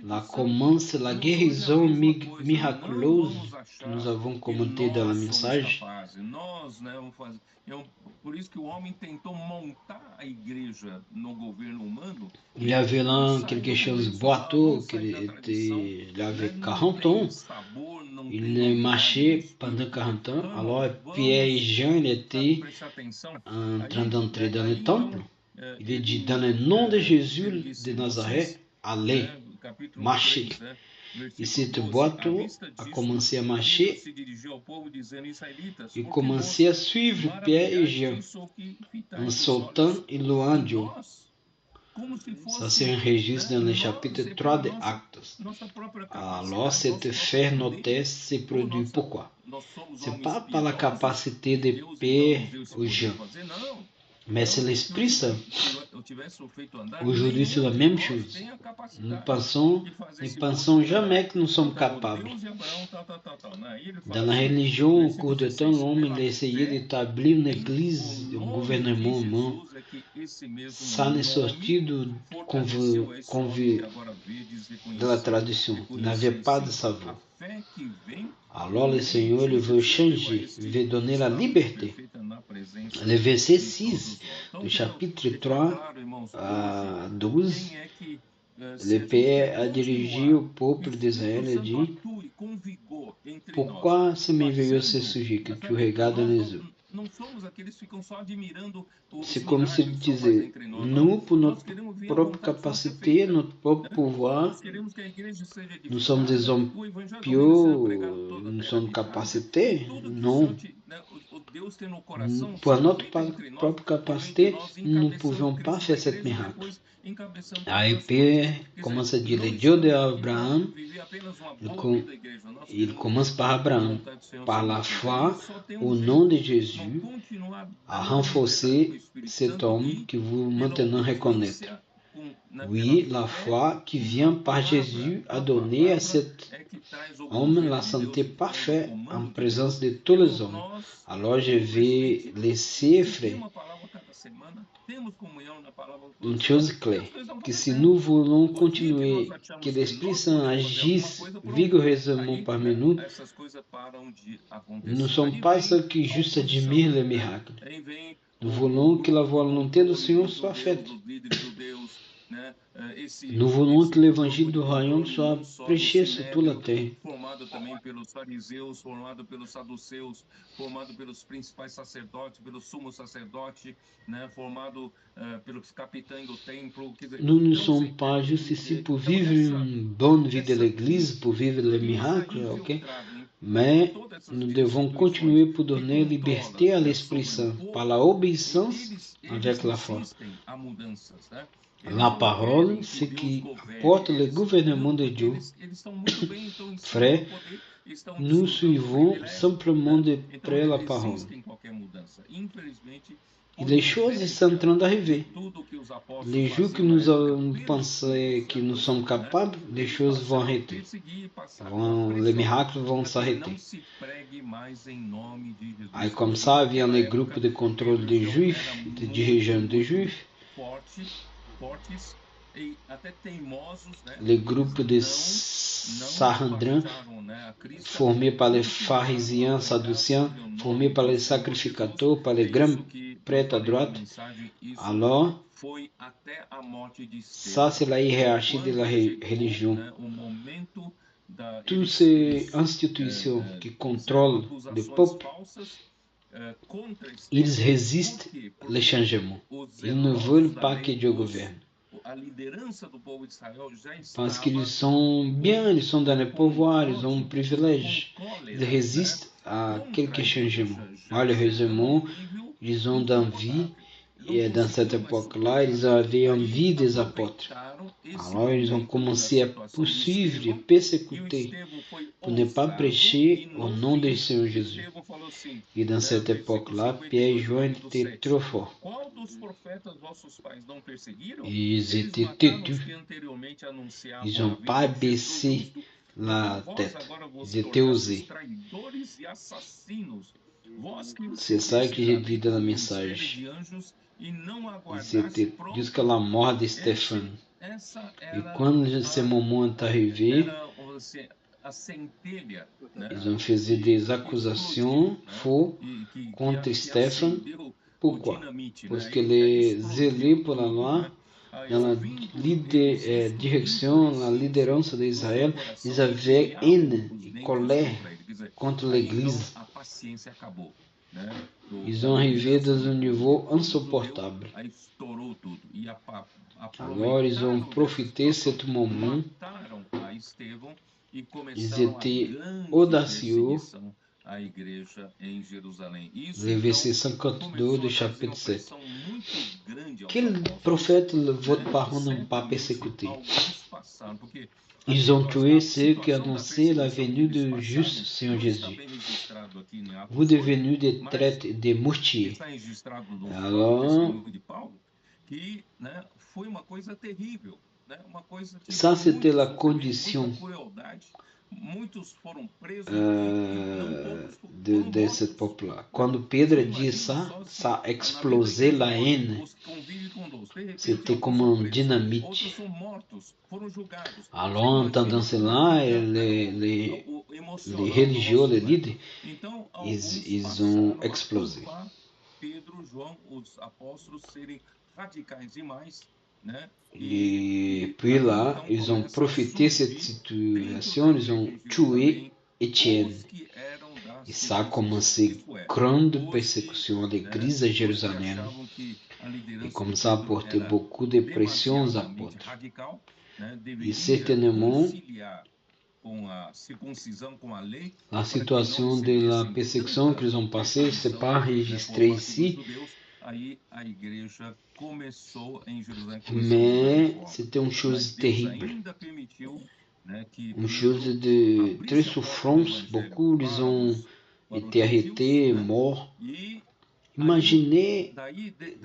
là commence la guérison miraculeuse que nous avons commenté dans le message. Il y avait là quelque chose de boiteux, il avait 40 ans. Il ne marchait pendant 40 ans. Alors Pierre et Jean étaient en train d'entrer dans le temple. Il a dit, dans le nom de Jésus de Nazareth, allez, marchez. Et cette boiteux a commencé à marcher et commençait à suivre Pierre et Jean en sautant et louant Dieu. Ça, c'est un registre dans le chapitre 3 de Actes. Alors, cette fé notée se produit. Pourquoi? Ce n'est pas par la capacité de Pierre ou Jean, mais c'est l'Esprit Saint. Aujourd'hui, c'est la même chose. Nous ne pensons jamais que nous sommes capables. Dans la religion, au cours de temps, l'homme a essayé d'établir une église, un gouvernement humain. Ça n'est sorti de la tradition. Il n'avait pas de savoir. Alors le Seigneur il veut changer, il veut donner la liberté. Le verset 6 du chapitre 3 à 12, le Père a dirigé au peuple d'Israël et dit, pourquoi c'est merveilleux ce sujet que tu regardes les yeux? C'est comme s'il disait, nous, pour notre propre capacité, notre propre pouvoir, nous sommes des hommes pieux, nous sommes capacités. Non. Pour notre propre capacité, nous ne pouvons pas faire ce miracle. Aí Pierre commence à dire, le Dieu d'Abraham, il commence par Abraham, par la foi au nom de Jésus, à renforcer cet homme que vous maintenant reconnaissez. Oui, la foi qui vient par Jésus a donné à cet homme la santé parfaite en présence de tous les hommes. Alors je vais laisser, frère, une chose claire, que si nous voulons continuer, que l'Esprit Saint agisse vigoureusement parmi nous, nous ne sommes pas ceux qui juste admirent les miracles. Nous voulons que la volonté do Senhor soit faite. Nous voulons que l'évangile do Rayon soit prêché sur toute la terre. Formado também pelos fariseus, formado pelos saduceus, formado pelos principais sacerdotes, pelo sumo sacerdote, né, formado pelos capitães do templo. Nous ne sommes pas juste ici pour vivre une bonne vie de l'Église, pour vivre les miracles, ok? Mais nous devons continuer pour donner liberté à l'Esprit Saint par la obéissance avec la foi. La parole, ce qui apporte le gouvernement de Dieu. Frère, nous suivons simplement de près la parole. Et les choses sont en train d'arriver. Les jours que nous avons pensé que nous sommes capables, les choses vont arrêter. Les miracles vont s'arrêter. Et comme ça, vient les groupes de contrôle des Juifs, de dirigeants des Juifs, les groupes de Sanhedrin, formés par les pharisiens, sadduciens, formés par les sacrificateurs, par les grands prêtres à droite. Alors, ça c'est la hiérarchie de la religion. Toutes ces institutions qui contrôlent le peuple, ils résistent au changement. Ils ne veulent pas que Dieu gouverne. Parce qu'ils sont bien, ils sont dans le pouvoir, ils ont un privilège. Ils résistent à quelques changements. Malheureusement, ils ont envie, et dans cette époque-là, ils avaient envie des apôtres. Alors, ils ont commencé à poursuivre et persécuter pour ne pas prêcher au nom du Seigneur Jésus. Et dans cette époque-là, Pierre et João étaient trop forts. Ils étaient têtus. Ils n'ont pas baissé la tête. Ils étaient osés. C'est ça que j'ai dit dans le message. Ils étaient jusqu'à la mort de Stéphane. Et quand ce moment est arrivé, ils ont fait des accusations fausses contre Stéphane. Pourquoi? Parce que les élus pour la loi, dans la direction, la liderança d'Israël, ils avaient haine et colère contre l'Église. Ils ont arrivé dans un niveau insupportable. Alors, ils ont profité de ce moment. Ils étaient audacieux. Le verset 52 du chapitre 7. Quel prophète votre parole n'a pas persécuté? Ils ont tué ceux qui annonçaient la venue du juste Seigneur Jésus. Vous devenez des traîtres et des meurtriers. Alors, ça c'était la condition de ce peuple-là. Quand Pedro dit ça, ça a explosé la haine. C'était comme un dynamite. Alors, en entendant cela, les religieux, les leaders, ils ont explosé. Et puis là, ils ont profité de cette situation, ils ont tué Étienne. Et ça a commencé une grande persécution à l'église de Jérusalem. Et comme ça a porté beaucoup de pression aux apôtres. Et certainement, la situation de la persécution qu'ils ont passée, ce n'est pas enregistré ici. Mais c'était une chose terrible. Une chose de très souffrance. Beaucoup ils ont été arrêtés, morts. Imaginez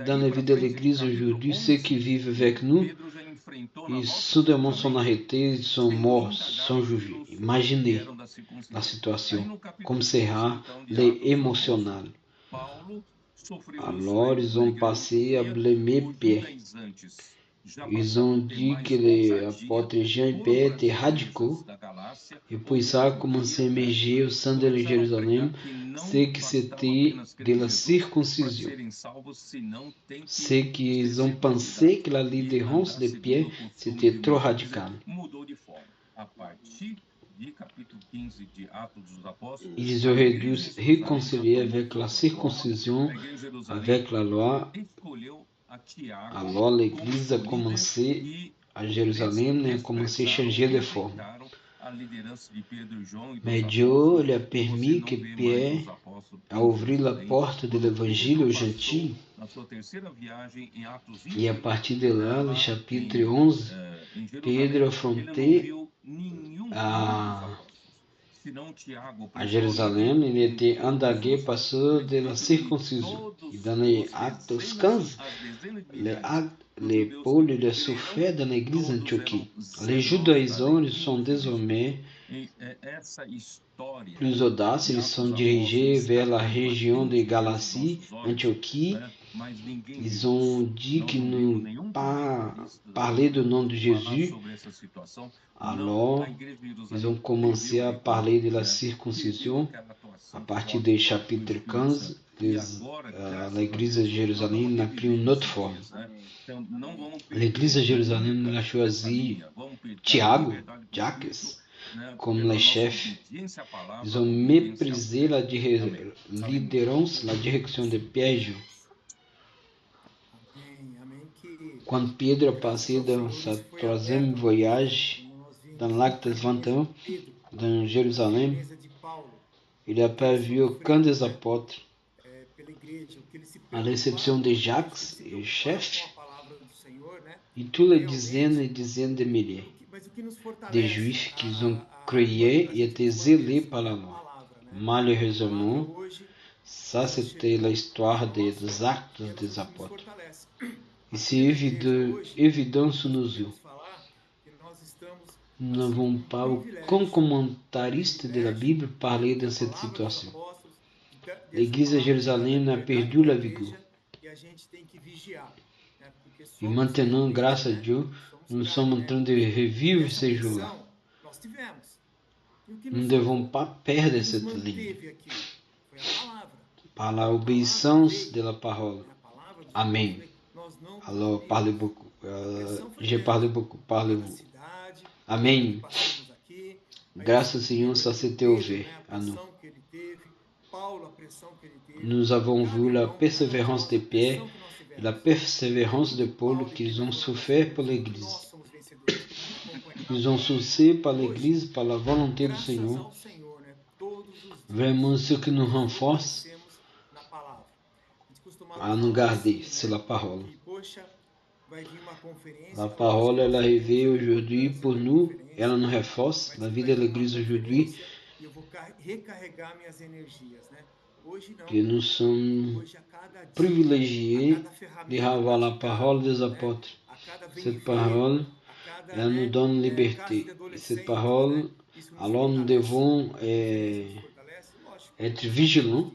dans la vie de l'Église aujourd'hui ceux qui vivent avec nous et soudainement sont arrêtés, sont morts, sont jugés. Imaginez la situation, comme sera l'émotionnel. Alors ils ont passé à blâmer Pierre. Ils ont dit que l'apôtre Jean-Pierre était radical, et puis ça a commencé à émerger au sein de Jérusalem, c'est que c'était de la circoncision. C'est qu'ils ont pensé que la libérance de Pierre, c'était trop radical. Ils auraient dû se réconcilier avec la circoncision, avec la loi. Alors l'Église a commencé à Jérusalem et a commencé à changer de forme. Mais Dieu lui a permis que Pierre a ouvert la porte de l'Évangile aux gentils. E a partir de lá, no chapitre 11, Pedro afrontait à Jérusalem, il était indagué par ceux de la circoncision. Et dans les Actes 15, les Paul il a souffert dans l'église d'Antiochie. Les judaïsants ils sont désormais plus audaces, ils sont dirigés vers la région de Galatie, Antiochie. Ils ont dit qu'ils n'ont pas parlé du nom de Jésus. Alors, ils ont commencé à parler de la circoncision. À partir du chapitre 15, l'église de Jérusalem a pris une autre forme. L'église de Jérusalem a choisi Tiago, Jacques, comme les chefs. Ils ont méprisé la liderança, la direction de Pierre. Quando Pedro a passé dans sa troisième voyage, dans l'acte 21, dans Jérusalem, il n'a pas vu aucun des apôtres. À l'exception de Jacques, o chefe, e tous les dizaines et dizaines de milliers de juifs qui ont cru et étaient zélés par la loi. Malheureusement, ça c'était l'histoire des actes des apôtres. E c'est évident sous nos yeux. Nous n'avons pas aucun comentariste de la Bible parler de cette situation. L'Église de Jérusalem a perdu la vigueur. E maintenant, grâce à Dieu, nous sommes en train de revivre ces jours-là. Nous ne devons pas perdre cette ligne. Par l'obéissance de la parole. Amen. Alors, parlez beaucoup. J'ai parlé beaucoup. Parlez-vous. Amém. Graças ao Senhor, ça s'était ouvert à nous. Nous avons vu la persévérance de Pierre et la persévérance de Paul qu'ils ont souffert pour l'Église. Ils ont souffert par l'Église, par la volonté du Seigneur. Vraiment, ce qui nous renforce à nous garder, c'est la parole. La parole, elle est arrivée aujourd'hui pour nous, ela nous reforce la vie de l'Église aujourd'hui, que nous sommes privilégiés de avoir la parole des apôtres. Cette parole, elle nous donne liberté. Et cette parole, alors nous devons être vigilants.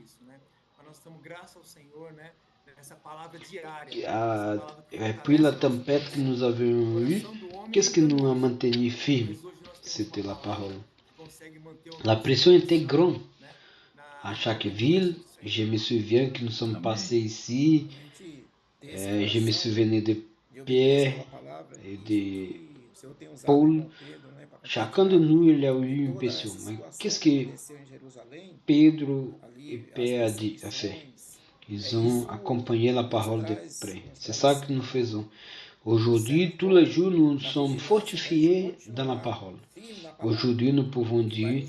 Puis la tempête que nous avions eue, qu'est-ce qui nous a maintenu firmes? C'était la parole. La pression était grande. À chaque ville, je me souviens que nous sommes passés ici, je me souvenais de Pierre et de Paul. Chacun de nous, il a eu une pression. Mais qu'est-ce que Pedro et Pierre a fait? Ils ont acompanhé la parole de près. C'est ça que nous faisons. Aujourd'hui, tous les jours, nous sommes fortifiés dans la parole. Aujourd'hui, nous pouvons dire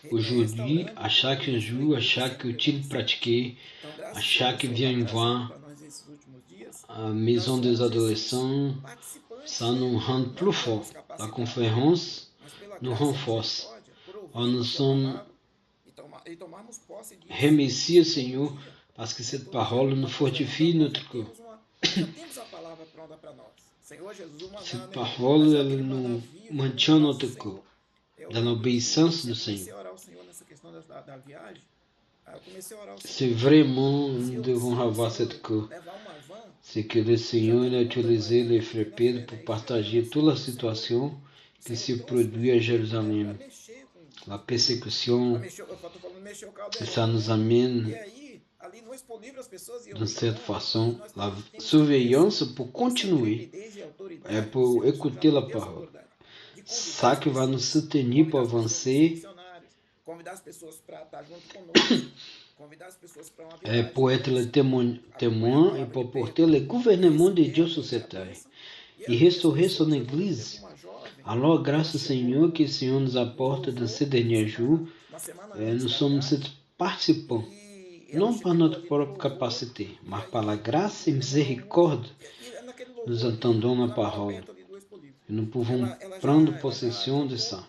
aujourd'hui, à chaque jour, à chaque outil pratiqué, à chaque viens-voir, a maison des adolescents, ça nous rend plus fort. La conférence nous renforce. Nous sommes remerciés au Seigneur parce que cette parole nous fortifie notre cœur. Cette parole, elle nous maintient notre cœur. da obéissance do comecei Senhor. a orar ao Senhor nessa questão da viagem. Aí eu comecei a orar ao Senhor. C'est vraiment, Se nous eu, devons se, avoir se cette eu cause. levar uma van, C'est que le já Seigneur está a de conta com utilisé ela. les Eu frères fui na Pedro fé, pour daí chegando partager assim, toute la Senhor, situation qui Senhor, se tem umas produit à coisas aqui, Jérusalem. ela mexeu com... La Ela persécution, mexeu, eu tô falando, mexeu com o ça Caldeirão, nous né? amène E aí, ali no Expo Livre, as pessoas iam de cette entrando e façon nós la tínhamos que ter surveillance pour essa continuer intrepidez e et autoridade, pour Luciano, o Senhor já écouter nos la deu essa parole. autoridade, de convidar Ça as qui va nous pessoas, soutenir pour convidar as pessoas para ser avancer missionários, convidar as pessoas para estar junto conosco, convidar as pessoas para uma et viagem pour être le dessa, acompanhar a témoin et palavra de pour perto. porter le gouvernement de Esse Dieu é sur realmente a cette terre bênção. E et ali, assim, restaurer o son Senhor já nos deu église. uma jovem, Alors, ela grâce au chegou Seigneur que le Seigneur nous apporte dans ces derniers jours, uma semana nous antes da sommes viagem, participants, e ela non par chegou notre ali no propre louvor, capacité, e mais aí par la grâce et lembrava muito, miséricorde. e naquele Nous louvor ali, entendons la ela mora parole perto ali do Expo Livre. et nous pouvons Ela prendre já possession de cantou, ça.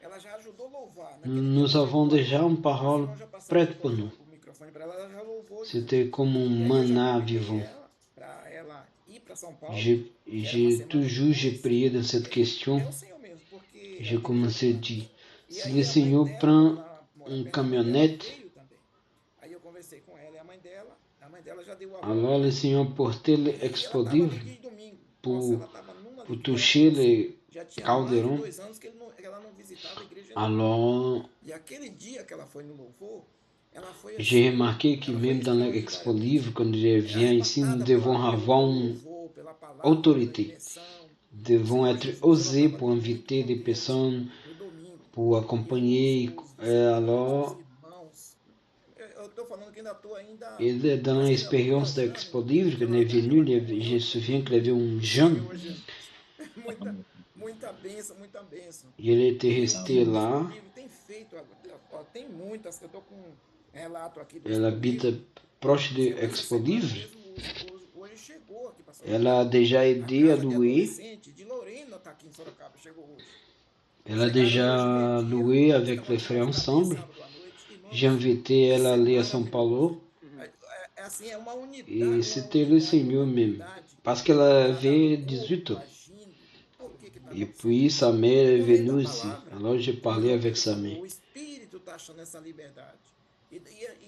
ela já ajudou a louvar. Naquele dia Nous ela avons chegou déjà ali, une os parole irmãos já passaram prête pour nous. o microfone para ela, ela já louvou junto. C'était comme un E aí eu já manna convidei vivant. ela para ela ir para São Paulo, J'ai que era uma semana toujours j'ai depois. prié dans cette E aí question. é o Senhor mesmo, porque J'ai aquele commencé à dia dire, e si aí le a mãe Seigneur dela, como prend ela mora une perto, a mãe dela camionnette, veio também. Aí eu conversei com ela e a mãe dela já deu a alors volta. le Seigneur portait E ela l'expo estava ali livre de domingo. Nossa, pour, ela estava numa pour alegria. Ela toucher falou assim, les já tinha mais de calderons. 2 anos que ela não visitava a igreja. Alors, E aquele dia que ela foi no louvor, ela foi j'ai assim, remarqué que ela foi même dans l'expo extraordinariamente livre, quand je viens ici, nous arrebatada devons avoir pelo une louvor, pela palavra, pela autorité. imersão. Devons Senhor être Jesus, ela osés estava pour ali muito inviter des contente personnes, no domingo. pour E accompagner. os visitantes, Alors, os irmãos. Eu estou falando que ainda estou ainda. et dans Mas ainda estou l'expérience viajando d'Expo no Livre, pico quand on est venu, je me daquela souviens qu'il y avait un do jeune. Senhor Jesus. Muita bênção, muita bênção. Il était E resté o là. Expo Livre tem feito, ó, tem muitas, eu estou com um relato aqui do Elle Expo habite Livre. proche de Essa Expo semana Livre. mesmo, hoje chegou aqui para Elle a Sorocaba. déjà A aidé à casa de louer. adolescente de Lorena está aqui em Sorocaba, chegou hoje. Elle a Chegaram hoje déjà meio-dia, loué avec estavam les aqui frères para ficar até ensemble. sábado à noite. J'ai Irmãos, invité elle à isso é aller à São maravilhoso. Paulo. É assim, é uma unidade, Et c'était le Seigneur même. Parce qu'elle avait 18 ans. agindo. Por que que tá Et acontecendo puis isso? sa mère est Eu leio venue da aussi. palavra, Alors j'ai como parlé João avec Pedro sa falou, mère. o Espírito está achando essa liberdade.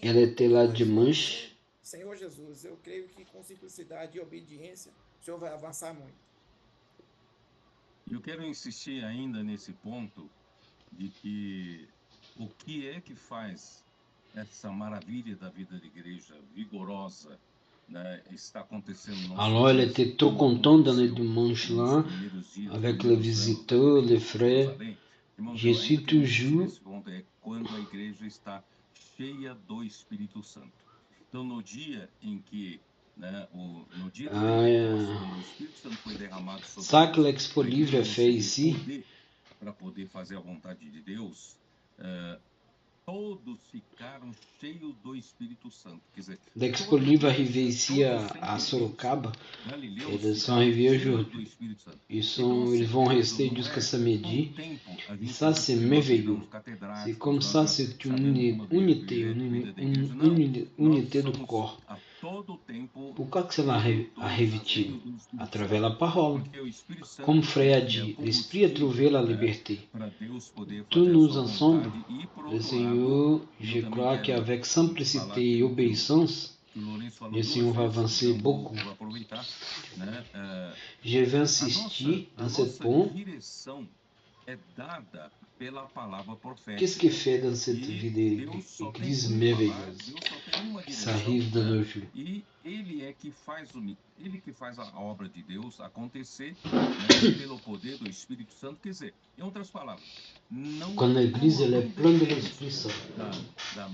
Elle eu était tô là imaginando dimanche. assim, Senhor Jesus, eu creio que com simplicidade e obediência, o Senhor vai avançar muito. Eu quero insistir ainda nesse ponto de que o que é que faz essa maravilha da vida da igreja vigorosa, né, está acontecendo no nosso Alors elle país, était trop como contente dans les aconteceu dimanches nos là, primeiros dias, avec nos les primeiros anos visiteurs, da les igreja de frères. Jerusalém. Irmãos, Je eu suis ainda quero insistir toujours nesse ponto, é quando a igreja está cheia do Espírito Santo. Então, no dia em que, né, no dia do Pentecostes, quando o Espírito Santo foi derramado sobre ça que nós, l'Expo a Livre igreja a fait recebeu ici, poder para poder fazer a vontade de Deus, todos ficaram cheios do Espírito Santo. Quer dizer, l'Expo Livre arrivé ici à Sorocaba, eles sont arrivés aujourd'hui. Ils vont rester jusqu'à samedi. Et ça, c'est merveilleux. C'est comme ça, c'est une unité do corps. Pourquoi que cela a revêtido? À travers la parole. Comme frère a dit, l'Esprit a trouvé la liberté. Tous nous ensemble, le Seigneur, je crois qu'avec simplicité et obéissance, le Seigneur va avancer beaucoup. Je vais insister dans ce point. Qu'est-ce qui fait dans cette vie d'église merveilleuse que ça arrive dans nos jours? E ele é que faz a obra de Deus acontecer, né, pelo poder do Espírito Santo. Quer dizer, em outras palavras, não quando a igreja ela é plena do Espírito Santo, da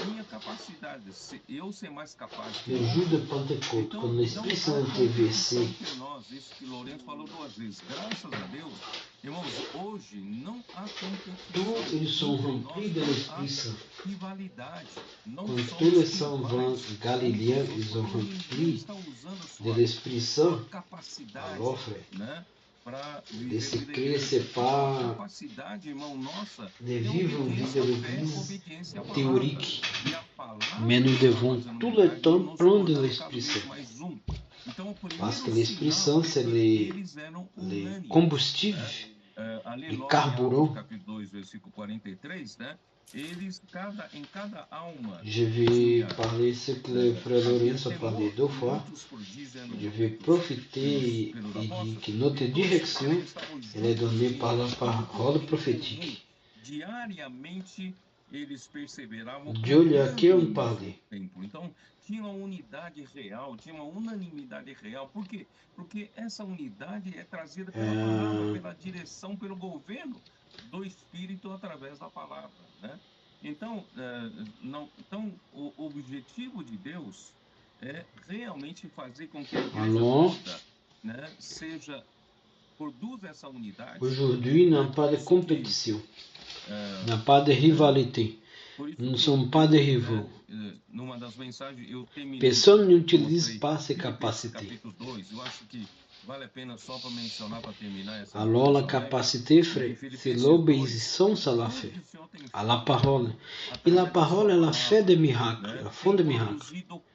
minha capacidade, eu ser mais capaz que le jour de Pentecôte, quando o Espírito Santo é versé, isso que Lourenço falou 2 vezes, graças a Deus, irmãos, hoje não há tous ils sont remplis de l'Esprit Saint. rivalidade. Quand tous les saints vont galiléens, ils sont remplis de l'Esprit Saint. Alors, frère, de se créer, c'est pas de vivre une vie de l'église théorique, mais nous devons tout le temps prendre l'Esprit Saint. Parce que l'Esprit Saint, c'est le combustible ali e logo em Atos, carburou. capítulo 2, versículo 43, né? Eles, em cada alma, Je vais parler ce que le frère Lourenço a parlé deux fois. Je vais profiter et dire que notre direction, elle est donnée par la parole prophétique. Diariamente eles perseveravam Dieu lui a qui on parle. templo. Então, tinha uma unidade real, tinha uma unanimidade real. Por quê? Porque essa unidade é trazida pela palavra, pela direção, pelo governo do Espírito através da palavra, né? Então, o objetivo de Deus é realmente fazer com que a igreja toda, né, produza essa unidade. Aujourd'hui, il n'y a pas de compétition, il n'y a pas de rivalité. Nous ne sommes pas des rivaux. Personne n'utilise pas ses capacités. Alors la capacité, frère, c'est l'obéissance à la fé, à la parole. Et la parole est la fée des miracles, la fond des miracles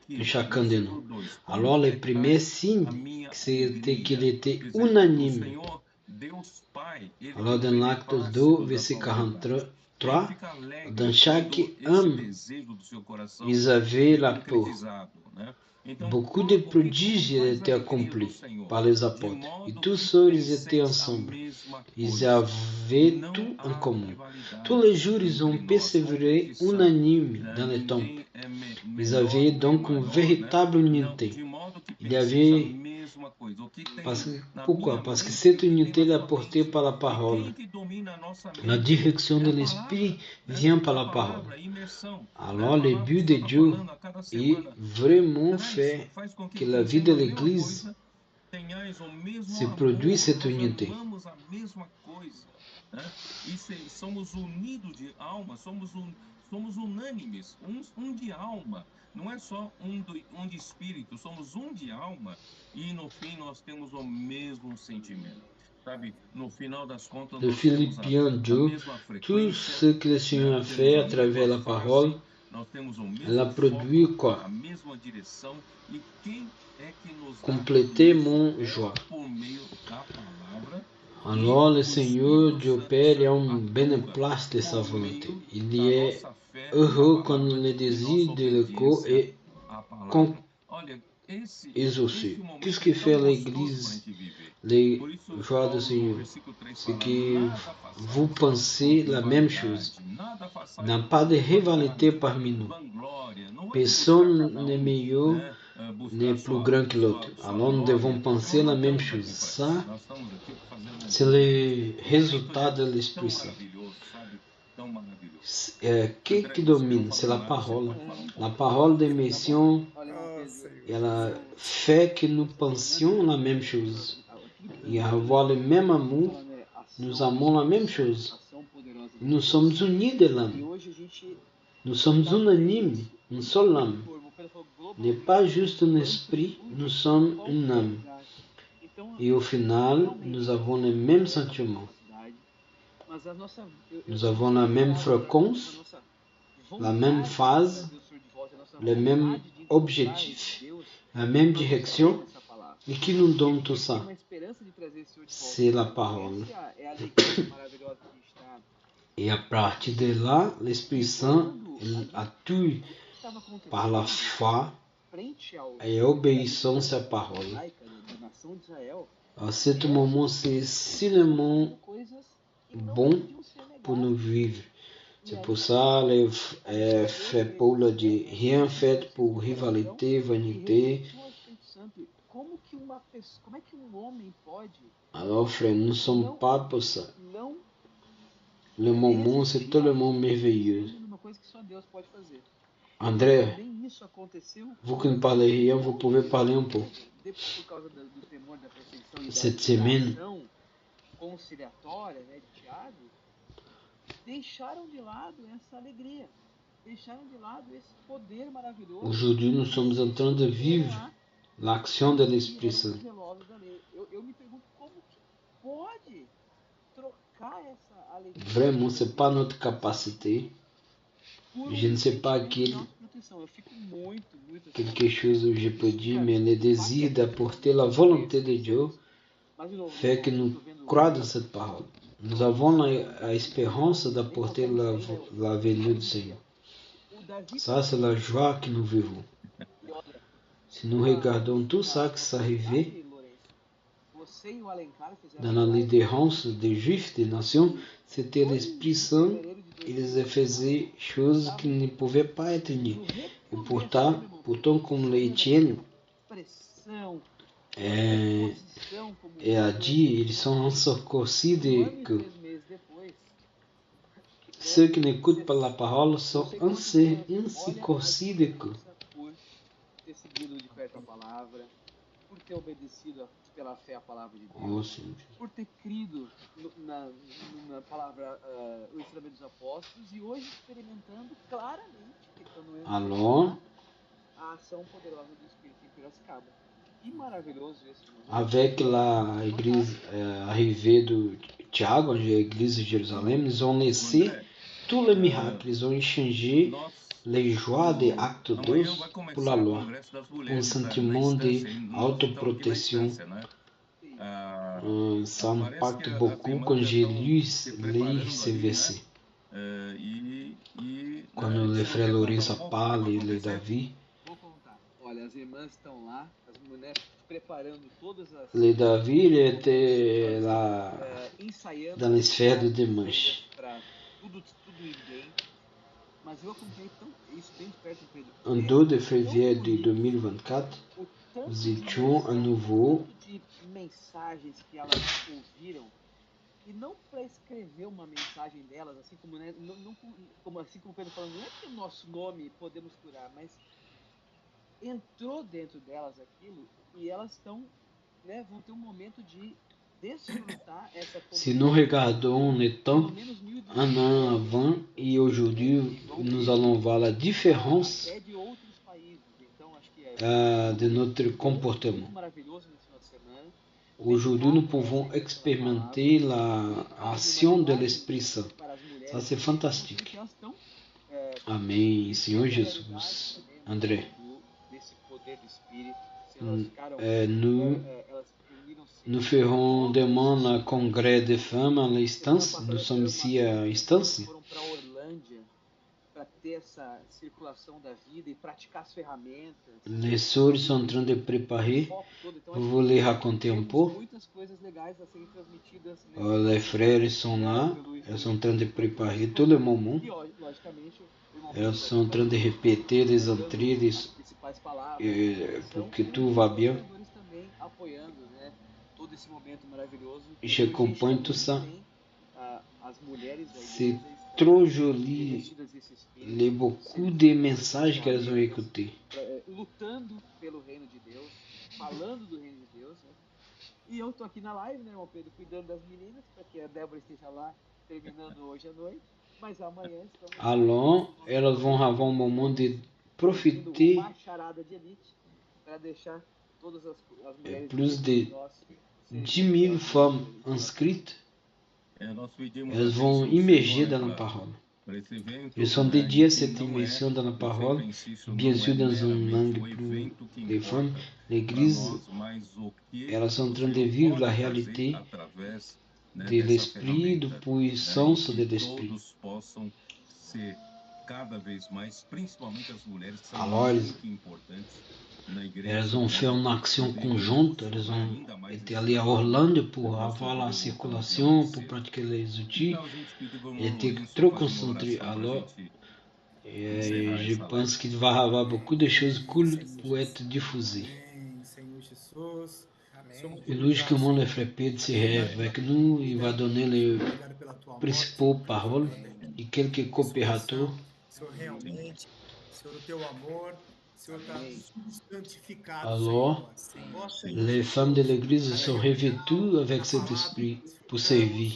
de chacun de nous. Alors le premier signe, c'était qu'il était unanime. Alors dans l'acte 2, verset 43, dans chaque âme, ils avaient la peur. Beaucoup de prodiges étaient accomplis par les apôtres. Et tous ceux, ils étaient ensemble. Ils avaient tout en commun. Tous les jours, ils ont persévéré unanimes dans le temple. Ils avaient donc une véritable unité. Il y avait... Pourquoi? Parce que cette unité est apportée par la parole. La direction de l'esprit vient par la parole. Alors le but de Dieu est vraiment faire que la vie de l'Église se produise cette unité. Somos unidos de alma, somos unânimes, de alma. Não é só de espírito, somos de alma. E no fim nós temos o mesmo sentimento. Sabe, no final das contas, de Philippiens 2, tout ce que le Seigneur a fait à travers la parole, elle a produit quoi? Compléter mon joie. Alors le Seigneur Dieu Père est un bénéplace de sa volonté. Il est heureux quand le désir de l'écho est exaucé. Qu'est-ce que fait l'Église, les joies du Seigneur? C'est que vous pensez la même chose. Il n'y a pas de rivalité parmi nous. Personne n'est meilleur, n'est plus grand que l'autre. Alors nous devons penser la même chose. Ça, c'est le résultat de l'Esprit Saint. Qui domine? C'est la parole. La parole des missions, elle fait que nous pensions la même chose. Et avoir le même amour, nous aimons la même chose. Nous sommes unis de l'âme. Nous sommes unanimes, une seule âme. N'est pas juste un esprit, nous sommes une âme. Et au final, nous avons les mêmes sentiments. Nous avons la même fréquence, la même phase, le même objectif, la même direction. Et qui nous donne tout ça? C'est la parole. Et à partir de là, l'Esprit Saint atue par la foi et obéissance à la parole. À ce moment, c'est seulement bon pour nous vivre. C'est pour ça que fait Paul dit rien fait pour rivalité, vanité. Alors frère, nous ne sommes pas pour ça. Le moment, c'est tellement merveilleux. André, vous qui ne parlez rien, vous pouvez parler un peu. Cette semaine, aujourd'hui, nous sommes en train de vivre l'action de l'Esprit Saint. Vraiment, ce n'est pas notre capacité. Je ne sais pas quelque chose que je peux dire, mais le désir d'apporter la volonté de Dieu fait que nous croyons dans cette parole. Nous avons la espérance d'apporter la venue du Seigneur. Ça, c'est la joie que nous vivons. Si nous regardons tout ça qui s'est arrivé dans la leaderance des Juifs, des nations, c'était l'Esprit Saint. Ils faisaient choses qui ne pouvaient pas être niées. Et pourtant comme l'Étienne a dit, ils sont encirconcis que ceux qui n'écoutent pas la parole sont encirconcis de que. Ter seguido de perto a palavra, por ter obedecido pela fé a palavra de Deus, Oh, sim. por ter crido na palavra, o ensinamento dos apóstolos e hoje experimentando claramente, Alors, a ação poderosa do Espírito em Piracicaba. Que maravilhoso esse momento. avec la église arrivée de Tiago, a église de Jérusalem, ils ont laissé tous les miracles, ils ont échangé les joies des actes douces pour la loi, un sentiment d'autoprotection. Ça impacte beaucoup quand j'ai lu ces versets. Quando le frère Lourenço parle e le Davi, Vou contar. Olha, as irmãs estão lá, as mulheres preparando todas as... le Davi il était là ensaiando dans les sphères de dimanche. para tudo ir bem. Mas eu acompanhei isso bem de perto, Pedro. En 2 de février de 2024, nous étions à nouveau de mensagens que elas ouviram e não para escrever uma mensagem delas, assim como, né, assim como o Pedro falando, não é que o nosso nome podemos curar, mas entrou dentro delas aquilo e elas estão, né, vão ter um momento de desfrutar essa si nous regardons le temps un an avant et aujourd'hui, nous allons voir la différence até de outros países. Então, acho que de notre comportement. muito maravilhoso nesse final de semana. Aujourd'hui, nous pouvons expérimenter l'action de l'Esprit Saint. Ça, c'est fantastique. Porque elas estão Amém, Senhor Jesus. André, desse poder do Espírito. Elas ficaram, nous elas ferons demain un congrès de femmes à l'instance. Nous sommes ici à Instance. foram para Orlândia para ter essa circulação da vida e praticar as ferramentas. Les sœurs sont en train de préparer. O foco todo. Então, Vous voulez raconter un peu? muitas coisas legais a serem transmitidas. Les frères sont là. Ils sont en train de préparer tout le moment. E, logicamente, o irmão Ils sont en train de répéter les entrées principais palavras. pour que tout va bien. Os também apoiando, né, todo esse momento maravilhoso. J'accompagne tout ça. As mulheres da C'est igreja trop joli, revestidas desse espírito, les beaucoup de messages qu'elles ont écoutés. lutando pelo reino de Deus, falando do reino de Deus, né? E eu tô aqui na live, né, irmão Pedro, cuidando das meninas, para que a Débora esteja lá terminando hoje à noite, mas amanhã estamos Alors, elles vont avoir un moment de profiter. uma charada de elite para deixar todas as mulheres Plus de nós 10 000 femmes inscrites, elles vont immerger dans la parole. Ils sont dédiés à cette immersion dans la parole, bien sûr dans un angle plus des femmes. L'Église, elles sont en train de vivre la réalité de l'Esprit, de puissance de l'Esprit. Alors, elles ont fait une action conjointe, elles ont été allées à Orlando pour avoir la circulation, pour pratiquer les outils. Elles étaient trop concentrées. Alors, je pense qu'il va y avoir beaucoup de choses cool pour être diffusées. Et logiquement, le frère Pedro se rêve avec nous, il va donner les principaux paroles et quelques coopérateurs. Alors, les femmes de l'Église sont revêtues avec cet esprit pour servir,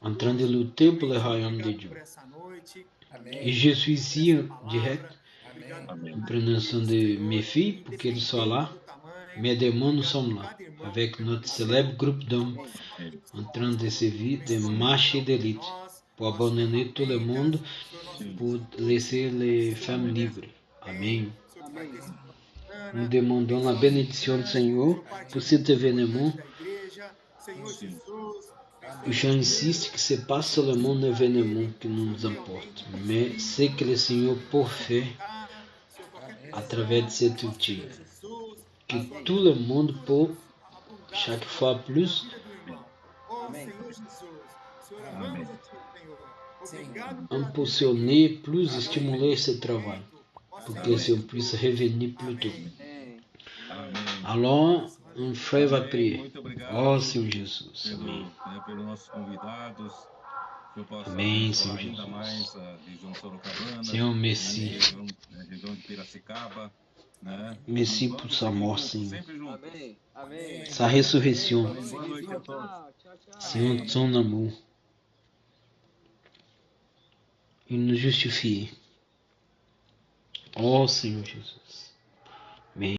en train de lutter pour le royaume de Dieu. Et je suis ici en direct, en prenant soin de mes filles pour qu'elles soient là. Mais demain, nous sommes là, avec notre célèbre groupe d'hommes, en train de servir des marchés d'élite, pour abandonner tout le monde, pour laisser les femmes libres. Amém. Nous demandons la bénédiction du Seigneur pour cet événement. Je insiste que c'est pas seulement l'événement qui nous importe, mais ce que le Seigneur peut faire à travers de cet outil. Que tout le monde peut, chaque fois plus, impulsionner plus, estimuler ce travail, pour que se puisse revenir plus tôt. Alors, um frère vai prier. Muito obrigado. Oh, Senhor Jesus. Pelo, Amém. pelos nossos convidados, que eu possa Amém, abençoar Senhor ainda Jesus. mais a região Sorocabana, Senhor, merci. região de Piracicaba, né? Merci Vamos por seguir sa mort, juntos, Senhor. sempre juntos. Amém. Amém. Sa ressurreição. Boa noite a todos. Tchau, tchau. Senhor, ton amour. Il nous justifie. Oh, Senhor Jesus.